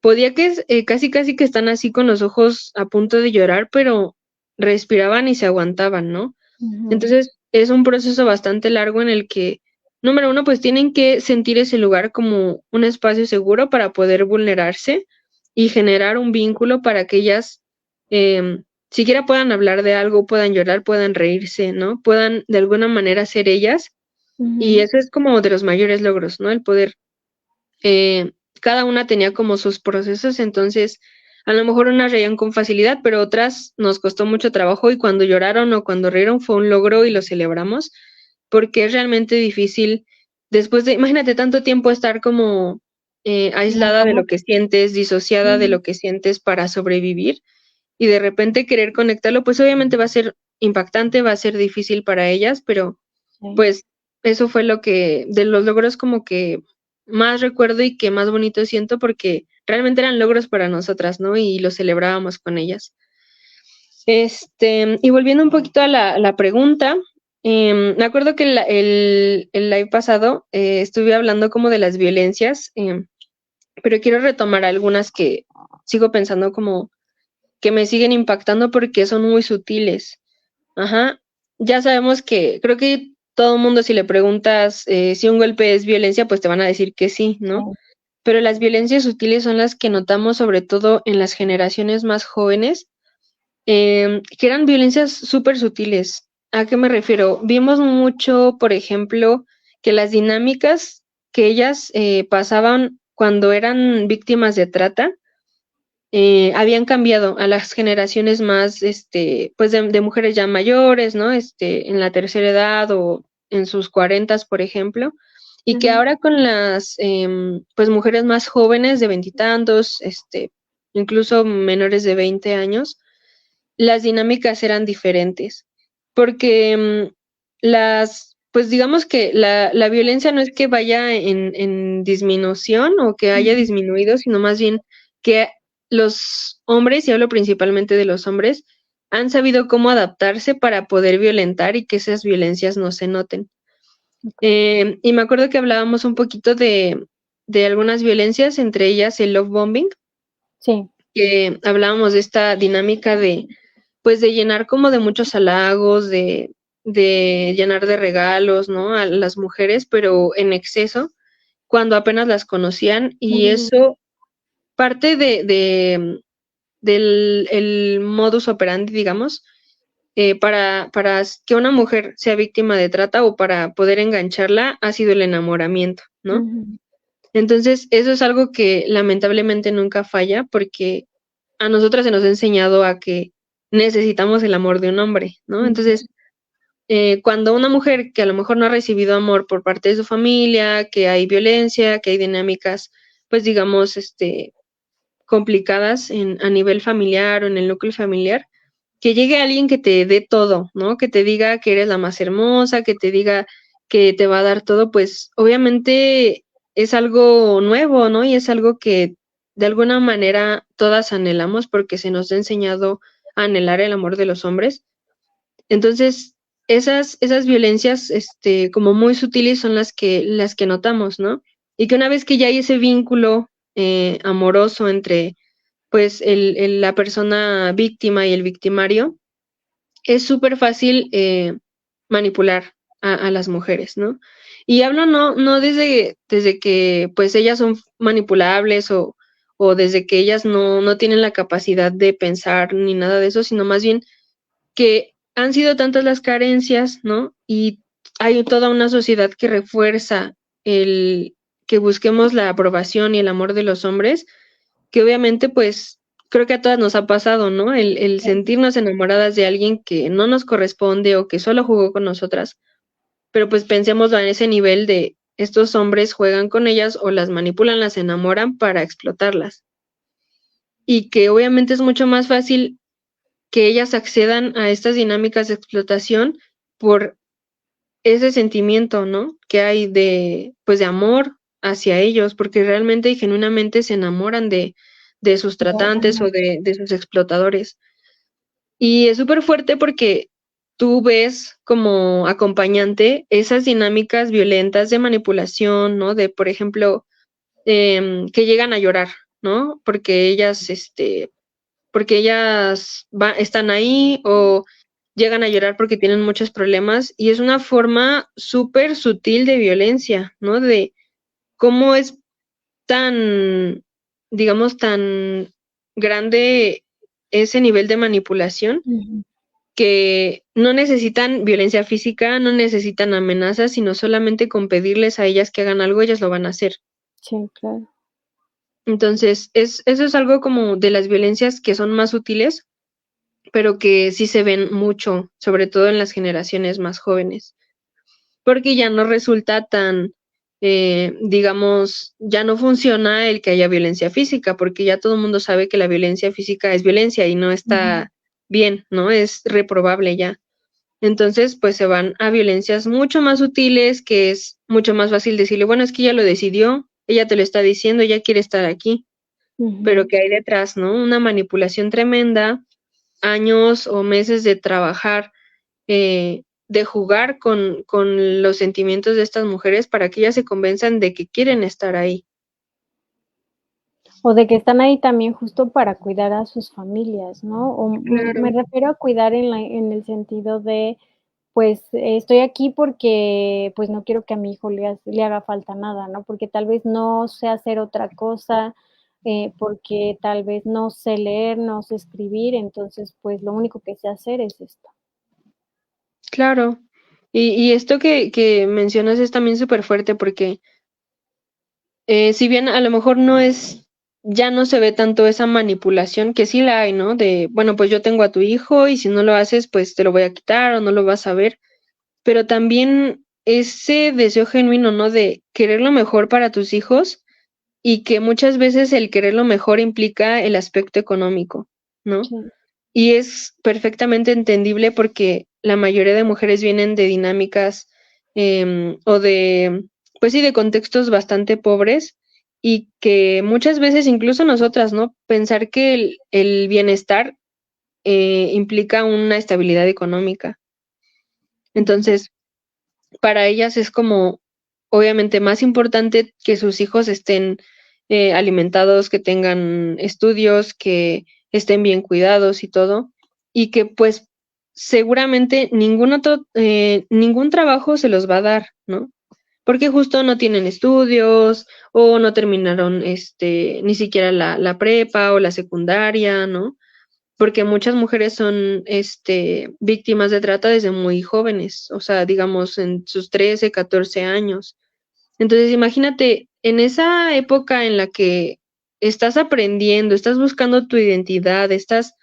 podía que casi casi que están así con los ojos a punto de llorar, pero respiraban y se aguantaban, ¿no? Ujú. Entonces, es un proceso bastante largo en el que, número uno, pues tienen que sentir ese lugar como un espacio seguro para poder vulnerarse y generar un vínculo para que ellas siquiera puedan hablar de algo, puedan llorar, puedan reírse, ¿no? Puedan de alguna manera ser ellas. Y Ujú. eso es como de los mayores logros, ¿no? El poder eh, cada una tenía como sus procesos, entonces a lo mejor unas reían con facilidad, pero otras nos costó mucho trabajo y cuando lloraron o cuando rieron fue un logro y lo celebramos, porque es realmente difícil después de, imagínate tanto tiempo estar como aislada de Como lo que sientes, disociada de ujú. lo que sientes para sobrevivir y de repente querer conectarlo, pues obviamente va a ser impactante, va a ser difícil para ellas, pero Sí. pues, eso fue lo que de los logros como que más recuerdo y que más bonito siento, porque realmente eran logros para nosotras, ¿no? Y los celebrábamos con ellas. Y volviendo un poquito a la pregunta, me acuerdo que el live pasado, estuve hablando como de las violencias, pero quiero retomar algunas que sigo pensando como que me siguen impactando porque son muy sutiles. Ajá. Ya sabemos que creo que todo el mundo si le preguntas si un golpe es violencia, pues te van a decir que sí, ¿no? Sí. Pero las violencias sutiles son las que notamos sobre todo en las generaciones más jóvenes, que eran violencias súper sutiles. ¿A qué me refiero? Vimos mucho, por ejemplo, que las dinámicas que ellas pasaban cuando eran víctimas de trata, habían cambiado a las generaciones más, pues de mujeres ya mayores, ¿no? En la tercera edad o en sus cuarentas, por ejemplo, y que Ujú. ahora con las, pues mujeres más jóvenes de veintitantos, incluso menores de 20 años, las dinámicas eran diferentes, porque pues digamos que la violencia no es que vaya en disminución o que haya Ujú. disminuido, sino más bien que los hombres, y hablo principalmente de los hombres, han sabido cómo adaptarse para poder violentar y que esas violencias no se noten. Okey. Y me acuerdo que hablábamos un poquito de algunas violencias, entre ellas el love bombing, Sí. que hablábamos de esta dinámica de pues de llenar como de muchos halagos, de llenar de regalos, ¿no? A las mujeres, pero en exceso, cuando apenas las conocían, y Ujú. eso parte del el modus operandi, digamos, para que una mujer sea víctima de trata o para poder engancharla, ha sido el enamoramiento, ¿no? Ujú. Entonces, eso es algo que lamentablemente nunca falla, porque a nosotras se nos ha enseñado a que necesitamos el amor de un hombre, ¿no? Ujú. Entonces, cuando una mujer que a lo mejor no ha recibido amor por parte de su familia, que hay violencia, que hay dinámicas, pues digamos, complicadas a nivel familiar o en el núcleo familiar, que llegue alguien que te dé todo, ¿no? Que te diga que eres la más hermosa, que te diga que te va a dar todo, pues obviamente es algo nuevo, ¿no? Y es algo que de alguna manera todas anhelamos porque se nos ha enseñado a anhelar el amor de los hombres. Entonces, esas violencias, como muy sutiles son las que notamos, ¿no? Y que una vez que ya hay ese vínculo amoroso entre, pues, la persona víctima y el victimario, es súper fácil manipular a las mujeres, ¿no? Y hablo no desde que, pues, ellas son manipulables o desde que ellas no tienen la capacidad de pensar ni nada de eso, sino más bien que han sido tantas las carencias, ¿no? Y hay toda una sociedad que refuerza el que busquemos la aprobación y el amor de los hombres, que obviamente pues creo que a todas nos ha pasado, ¿no? El sentirnos enamoradas de alguien que no nos corresponde o que solo jugó con nosotras, pero pues pensémoslo en ese nivel de estos hombres juegan con ellas o las manipulan, las enamoran para explotarlas. Y que obviamente es mucho más fácil que ellas accedan a estas dinámicas de explotación por ese sentimiento, ¿no? Que hay de, pues, de amor hacia ellos, porque realmente y genuinamente se enamoran de sus tratantes o de sus explotadores. Y es súper fuerte porque tú ves como acompañante esas dinámicas violentas de manipulación, ¿no? De, por ejemplo, que llegan a llorar, ¿no? Porque ellas están ahí o llegan a llorar porque tienen muchos problemas y es una forma súper sutil de violencia, ¿no? De cómo es tan, digamos, tan grande ese nivel de manipulación Ujú. que no necesitan violencia física, no necesitan amenazas, sino solamente con pedirles a ellas que hagan algo, ellas lo van a hacer. Sí, claro. Entonces, eso es algo como de las violencias que son más útiles, pero que sí se ven mucho, sobre todo en las generaciones más jóvenes, porque ya no resulta tan, digamos, ya no funciona el que haya violencia física, porque ya todo el mundo sabe que la violencia física es violencia y no Ujú. está bien, ¿no? Es reprobable ya. Entonces, pues se van a violencias mucho más sutiles, que es mucho más fácil decirle, bueno, es que ella lo decidió, ella te lo está diciendo, ella quiere estar aquí, pero Ujú. que hay detrás, ¿no? Una manipulación tremenda, años o meses de trabajar, de jugar con los sentimientos de estas mujeres para que ellas se convenzan de que quieren estar ahí. O de que están ahí también justo para cuidar a sus familias, ¿no? O me Claro, refiero a cuidar en el sentido de, pues, estoy aquí porque, pues, no quiero que a mi hijo le haga falta nada, ¿no? Porque tal vez no sé hacer otra cosa, porque tal vez no sé leer, no sé escribir, entonces, pues, lo único que sé hacer es esto. claro. Y esto que mencionas es también súper fuerte porque si bien a lo mejor ya no se ve tanto esa manipulación, que sí la hay, ¿no? De, bueno, pues yo tengo a tu hijo y si no lo haces, pues te lo voy a quitar o no lo vas a ver. Pero también ese deseo genuino, ¿no? De querer lo mejor para tus hijos y que muchas veces el querer lo mejor implica el aspecto económico, ¿no? Sí. Y es perfectamente entendible porque la mayoría de mujeres vienen de dinámicas o de, pues sí, de contextos bastante pobres y que muchas veces incluso nosotras, ¿no? Pensar que el bienestar implica una estabilidad económica. Ujú. Entonces, para ellas es como obviamente más importante que sus hijos estén alimentados, que tengan estudios, que estén bien cuidados y todo, y que pues seguramente ningún trabajo se los va a dar, ¿no? Porque justo no tienen estudios o no terminaron ni siquiera la prepa o la secundaria, ¿no? Porque muchas mujeres son víctimas de trata desde muy jóvenes, o sea, digamos en sus 13, 14 años. Entonces, imagínate, en esa época en la que estás aprendiendo, estás buscando tu identidad, estás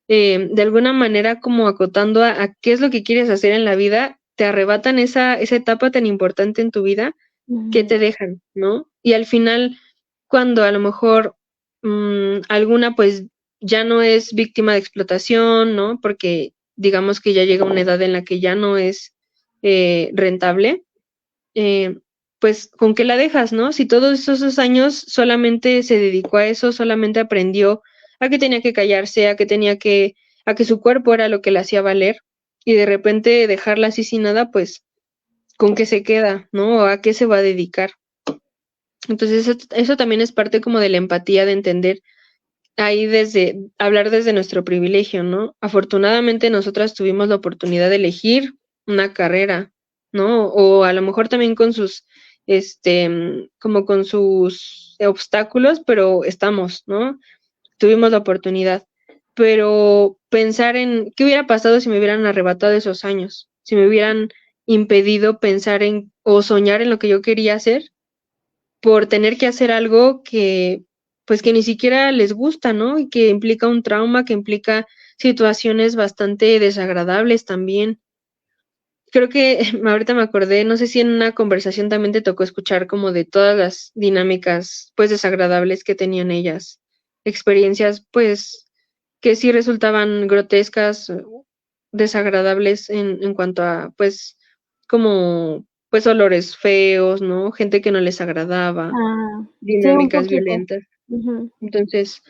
de alguna manera como acotando a qué es lo que quieres hacer en la vida, te arrebatan esa etapa tan importante en tu vida que Ujú. te dejan, ¿no? Y al final, cuando a lo mejor alguna pues ya no es víctima de explotación, ¿no? Porque digamos que ya llega una edad en la que ya no es rentable, eh, pues con qué la dejas, ¿no? Si todos esos años solamente se dedicó a eso, solamente aprendió a que tenía que callarse, a que su cuerpo era lo que le hacía valer, y de repente dejarla así sin nada, pues, ¿con qué se queda, no? ¿O a qué se va a dedicar? Entonces, eso también es parte como de la empatía, de entender ahí hablar desde nuestro privilegio, ¿no? Afortunadamente nosotras tuvimos la oportunidad de elegir una carrera, ¿no? O a lo mejor también con como con sus obstáculos, pero estamos, ¿no? Tuvimos la oportunidad. Pero pensar en qué hubiera pasado si me hubieran arrebatado esos años, si me hubieran impedido pensar en o soñar en lo que yo quería hacer, por tener que hacer algo que, pues que ni siquiera les gusta, ¿no? Y que implica un trauma, que implica situaciones bastante desagradables también. Creo que ahorita me acordé, no sé si en una conversación también te tocó escuchar como de todas las dinámicas, pues desagradables que tenían ellas. Experiencias, pues, que sí resultaban grotescas, desagradables en cuanto a, pues, como, pues, olores feos, ¿no? Gente que no les agradaba, Ah, sí, un dinámicas poquito. violentas. Ujú, Entonces,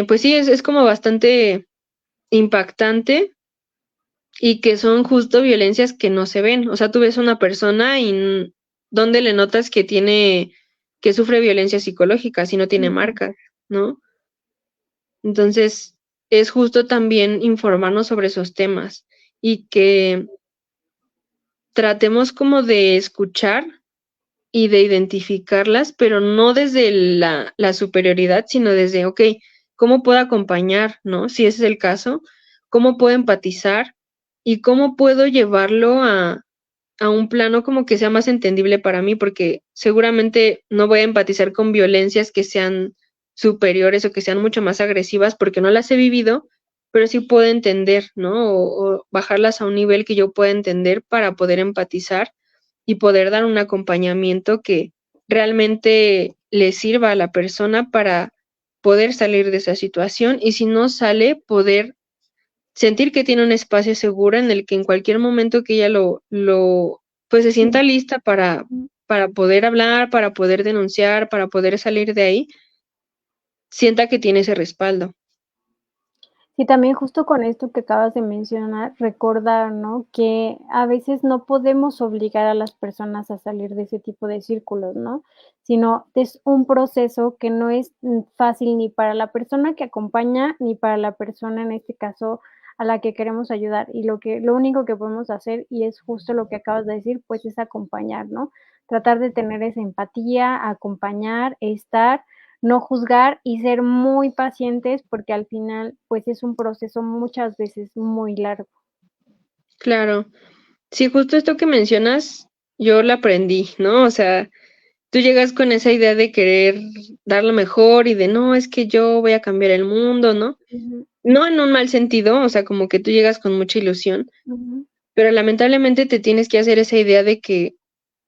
pues sí, es como bastante impactante y que son justo violencias que no se ven. O sea, tú ves a una persona y ¿dónde le notas que tiene, que sufre violencia psicológica si no tiene ujú, marcas, ¿no? Entonces, es justo también informarnos sobre esos temas y que tratemos como de escuchar y de identificarlas, pero no desde la superioridad, sino desde, ok, ¿cómo puedo acompañar, no? Si ese es el caso, ¿cómo puedo empatizar y cómo puedo llevarlo a un plano como que sea más entendible para mí? Porque seguramente no voy a empatizar con violencias que sean superiores o que sean mucho más agresivas porque no las he vivido, pero sí puedo entender, ¿no? O bajarlas a un nivel que yo pueda entender para poder empatizar y poder dar un acompañamiento que realmente le sirva a la persona para poder salir de esa situación y si no sale, poder sentir que tiene un espacio seguro en el que en cualquier momento que ella pues se sí. sienta lista para poder hablar, para poder denunciar, para poder salir de ahí, sienta que tiene ese respaldo. Sí, también justo con esto que acabas de mencionar, recordar, ¿no? Que a veces no podemos obligar a las personas a salir de ese tipo de círculos, ¿no? Sino es un proceso que no es fácil ni para la persona que acompaña, ni para la persona, en este caso, a la que queremos ayudar. Y lo único que podemos hacer, y es justo lo que acabas de decir, pues es acompañar, ¿no? Tratar de tener esa empatía, acompañar, estar, no juzgar y ser muy pacientes, porque al final, pues, es un proceso muchas veces muy largo. Claro. Sí, justo esto que mencionas, yo lo aprendí, ¿no? O sea, tú llegas con esa idea de querer dar lo mejor y de no, es que yo voy a cambiar el mundo, ¿no? Ujú, No en un mal sentido, o sea, como que tú llegas con mucha ilusión, ujú, pero lamentablemente te tienes que hacer esa idea de que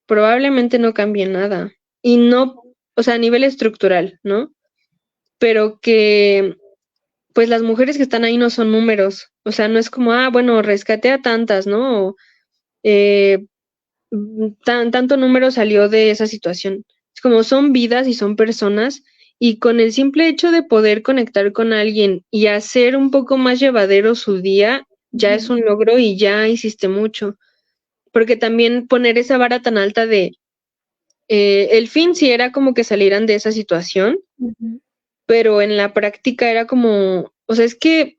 probablemente no cambie nada. Y no, o sea, a nivel estructural, ¿no? Pero que, pues las mujeres que están ahí no son números. O sea, no es como, ah, bueno, rescaté a tantas, ¿no? O, eh, tanto número salió de esa situación. Es como son vidas y son personas y con el simple hecho de poder conectar con alguien y hacer un poco más llevadero su día, ya es ujú, un logro y ya hiciste mucho. Porque también poner esa vara tan alta de el fin sí era como que salieran de esa situación, ujú, pero en la práctica era como, o sea, es que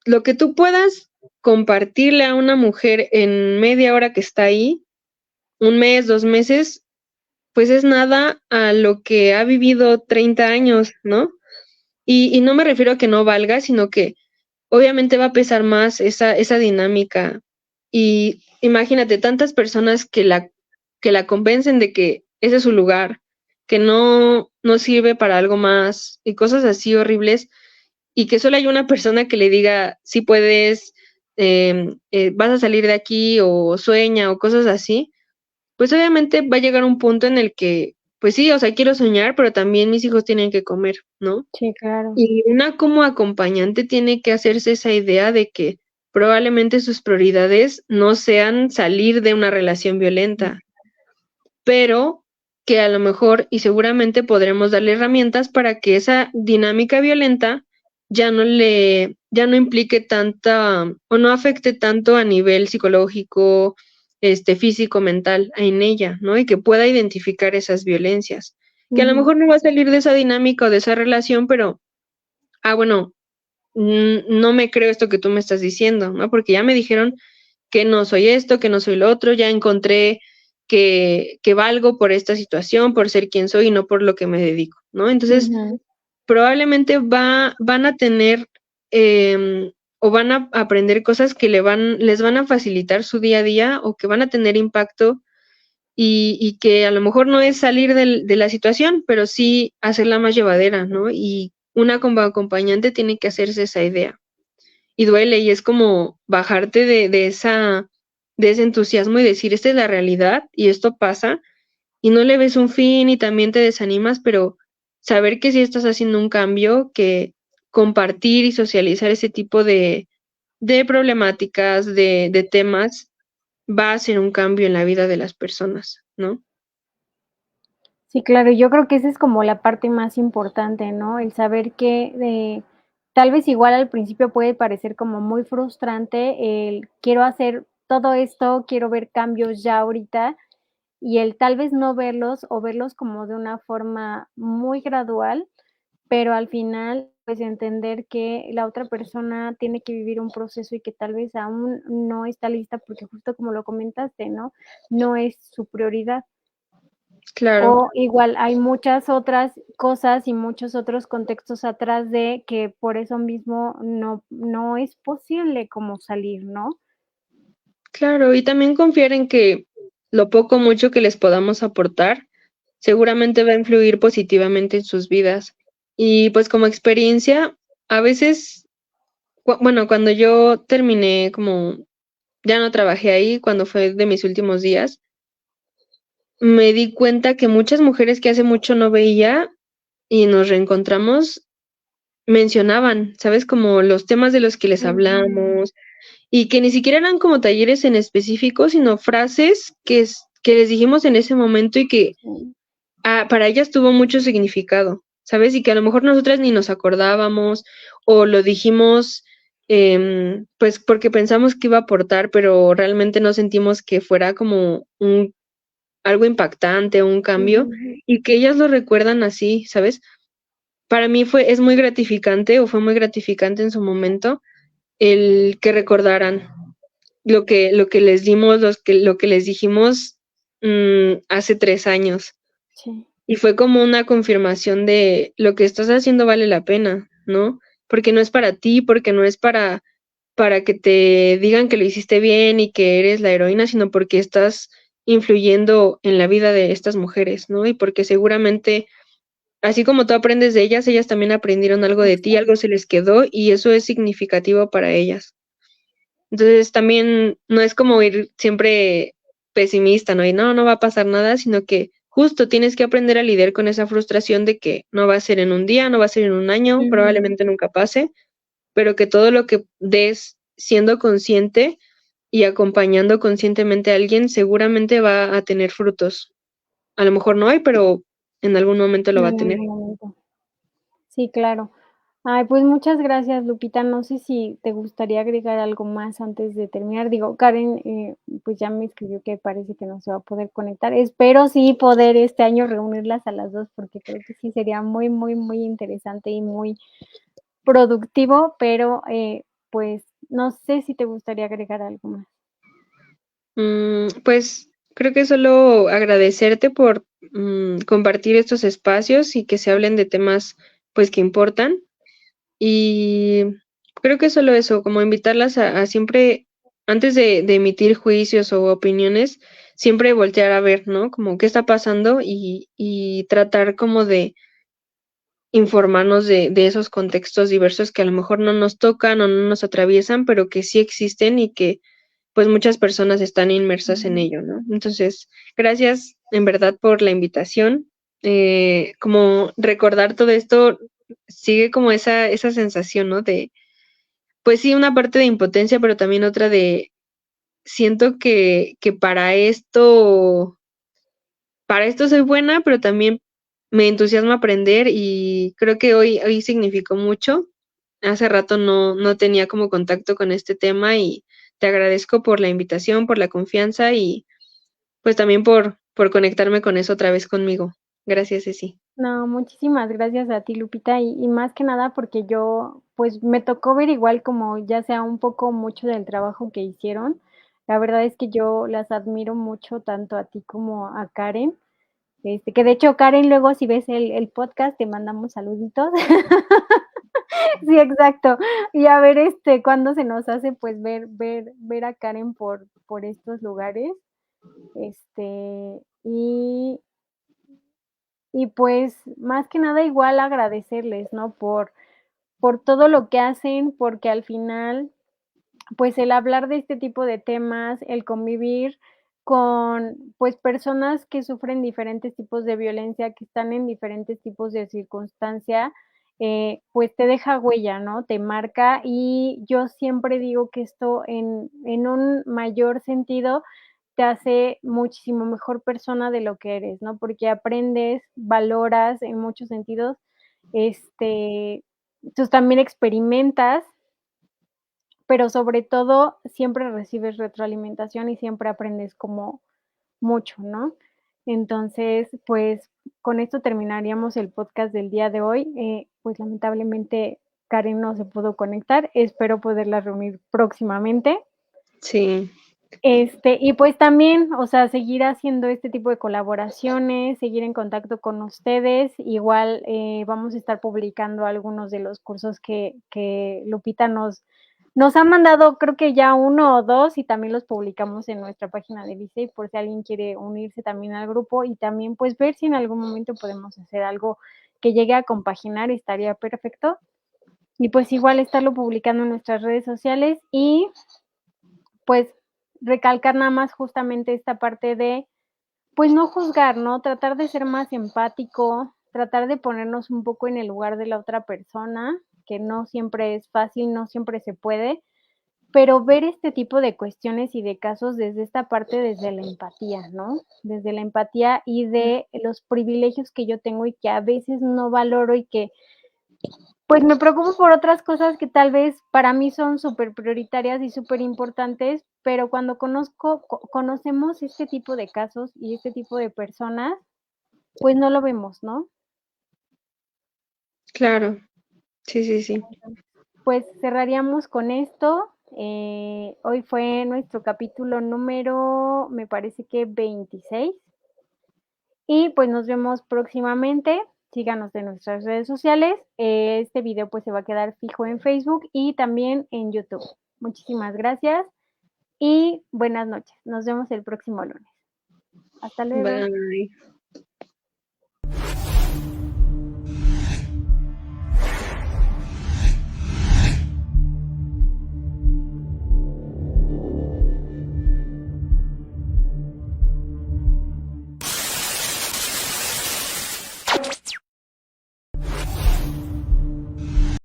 lo que tú puedas compartirle a una mujer en media hora que está ahí, un mes, 2 meses, pues es nada a lo que ha vivido 30 años, ¿no? Y no me refiero a que no valga, sino que obviamente va a pesar más esa dinámica. Y imagínate, tantas personas que la convencen de que ese es su lugar, que no sirve para algo más y cosas así horribles, y que solo hay una persona que le diga, sí puedes, vas a salir de aquí o sueña o cosas así, pues obviamente va a llegar un punto en el que, pues sí, o sea, quiero soñar, pero también mis hijos tienen que comer, ¿no? sí, claro. Y una como acompañante tiene que hacerse esa idea de que probablemente sus prioridades no sean salir de una relación violenta, pero que a lo mejor y seguramente podremos darle herramientas para que esa dinámica violenta ya no implique tanta o no afecte tanto a nivel psicológico, físico, mental en ella, ¿no? Y que pueda identificar esas violencias. Que a lo Ujú, mejor no va a salir de esa dinámica o de esa relación, pero, bueno, no me creo esto que tú me estás diciendo, ¿no? Porque ya me dijeron que no soy esto, que no soy lo otro, ya encontré que valgo por esta situación, por ser quien soy y no por lo que me dedico, ¿no? Entonces, ujú, probablemente van a tener o van a aprender cosas que les van a facilitar su día a día o que van a tener impacto y que a lo mejor no es salir de la situación, pero sí hacerla más llevadera, ¿no? Y una como acompañante tiene que hacerse esa idea. Y duele, y es como bajarte de ese entusiasmo y decir, esta es la realidad y esto pasa, y no le ves un fin y también te desanimas, pero saber que sí estás haciendo un cambio, que compartir y socializar ese tipo de problemáticas, de temas, va a hacer un cambio en la vida de las personas, ¿no? Sí, claro, yo creo que esa es como la parte más importante, ¿no? El saber que, tal vez igual al principio puede parecer como muy frustrante el quiero hacer todo esto, quiero ver cambios ya ahorita, y el tal vez no verlos o verlos como de una forma muy gradual, pero al final, pues entender que la otra persona tiene que vivir un proceso y que tal vez aún no está lista porque justo como lo comentaste, ¿no? No es su prioridad. Claro. O igual hay muchas otras cosas y muchos otros contextos atrás de que por eso mismo no es posible como salir, ¿no? Claro, y también confiar en que lo poco o mucho que les podamos aportar seguramente va a influir positivamente en sus vidas. Y pues como experiencia, a veces, bueno, cuando yo terminé como, ya no trabajé ahí, cuando fue de mis últimos días, me di cuenta que muchas mujeres que hace mucho no veía y nos reencontramos, mencionaban, ¿sabes? Como los temas de los que les Ujú. hablamos, y que ni siquiera eran como talleres en específico, sino frases que les dijimos en ese momento y que, Sí. para ellas tuvo mucho significado, ¿sabes? Y que a lo mejor nosotras ni nos acordábamos o lo dijimos, pues, porque pensamos que iba a aportar, pero realmente no sentimos que fuera como un algo impactante, un cambio, Ujú. y que ellas lo recuerdan así, ¿sabes? Para mí es muy gratificante, o fue muy gratificante en su momento, el que recordaran lo que les dimos, lo que les dijimos, hace 3 años. Sí. Y fue como una confirmación de lo que estás haciendo vale la pena, ¿no? Porque no es para ti, porque no es para que te digan que lo hiciste bien y que eres la heroína, sino porque estás influyendo en la vida de estas mujeres, ¿no? Y porque seguramente, así como tú aprendes de ellas, ellas también aprendieron algo de ti, Exacto. algo se les quedó y eso es significativo para ellas. Entonces, también no es como ir siempre pesimista, ¿no? Y no, no va a pasar nada, sino que justo tienes que aprender a lidiar con esa frustración de que no va a ser en un día, no va a ser en un año, Ujú. probablemente nunca pase, pero que todo lo que des siendo consciente y acompañando conscientemente a alguien seguramente va a tener frutos. A lo mejor no hoy, pero en algún momento lo En va a tener. algún momento. Sí, claro. Ay, pues muchas gracias, Lupita. No sé si te gustaría agregar algo más antes de terminar. Digo, Karen, pues ya me escribió que parece que no se va a poder conectar. Espero sí poder este año reunirlas a las 2 porque creo que sí sería muy, muy, muy interesante y muy productivo, pero, pues, no sé si te gustaría agregar algo más. Pues creo que solo agradecerte por compartir estos espacios y que se hablen de temas pues que importan. Y creo que solo eso, como invitarlas a siempre, antes de emitir juicios o opiniones, siempre voltear a ver, ¿no? Como qué está pasando y tratar como de informarnos de esos contextos diversos que a lo mejor no nos tocan o no nos atraviesan, pero que sí existen y que pues muchas personas están inmersas en Ujú. ello, ¿no? Entonces, gracias en verdad por la invitación. Como recordar todo esto, sigue como esa sensación, ¿no? De, pues sí, una parte de impotencia, pero también otra de, siento que para esto soy buena, pero también me entusiasma aprender y creo que hoy significó mucho. Hace rato no tenía como contacto con este tema y te agradezco por la invitación, por la confianza y pues también por conectarme con eso otra vez conmigo. Gracias, Ceci. No, muchísimas gracias a ti, Lupita, y más que nada porque yo, pues, me tocó ver igual como ya sea un poco mucho del trabajo que hicieron. La verdad es que yo las admiro mucho tanto a ti como a Karen, que de hecho, Karen, luego si ves el podcast, te mandamos saluditos. Sí, exacto. Y a ver, cuándo se nos hace, pues, ver a Karen por estos lugares. Y, y pues más que nada igual agradecerles, ¿no? Por todo lo que hacen, porque al final pues el hablar de este tipo de temas, el convivir con, pues, personas que sufren diferentes tipos de violencia, que están en diferentes tipos de circunstancia, pues te deja huella, ¿no? Te marca y yo siempre digo que esto en un mayor sentido te hace muchísimo mejor persona de lo que eres, ¿no? Porque aprendes, valoras en muchos sentidos, este, tú también experimentas pero sobre todo siempre recibes retroalimentación y siempre aprendes como mucho, ¿no? Entonces, pues, con esto terminaríamos el podcast del día de hoy. Pues, lamentablemente, Karen no se pudo conectar. Espero poderla reunir próximamente. Sí, Y pues también, o sea, seguir haciendo este tipo de colaboraciones, seguir en contacto con ustedes. Igual, vamos a estar publicando algunos de los cursos que Lupita nos ha mandado, creo que ya uno o 2 y también los publicamos en nuestra página de Visey, por si alguien quiere unirse también al grupo y también, pues, ver si en algún momento podemos hacer algo que llegue a compaginar, estaría perfecto. Y, pues, igual estarlo publicando en nuestras redes sociales y pues, recalcar nada más justamente esta parte de, pues, no juzgar, ¿no? Tratar de ser más empático, tratar de ponernos un poco en el lugar de la otra persona, que no siempre es fácil, no siempre se puede, pero ver este tipo de cuestiones y de casos desde esta parte, desde la empatía, ¿no? Desde la empatía y de los privilegios que yo tengo y que a veces no valoro y que pues me preocupo por otras cosas que tal vez para mí son súper prioritarias y súper importantes, pero cuando conocemos este tipo de casos y este tipo de personas, pues no lo vemos, ¿no? claro. Sí, sí, sí. Pues cerraríamos con esto. Hoy fue nuestro capítulo número, me parece que 26. Y pues nos vemos próximamente. Síganos en nuestras redes sociales. Este video pues se va a quedar fijo en Facebook y también en YouTube. Muchísimas gracias y buenas noches. Nos vemos el próximo lunes. Hasta luego. Bye.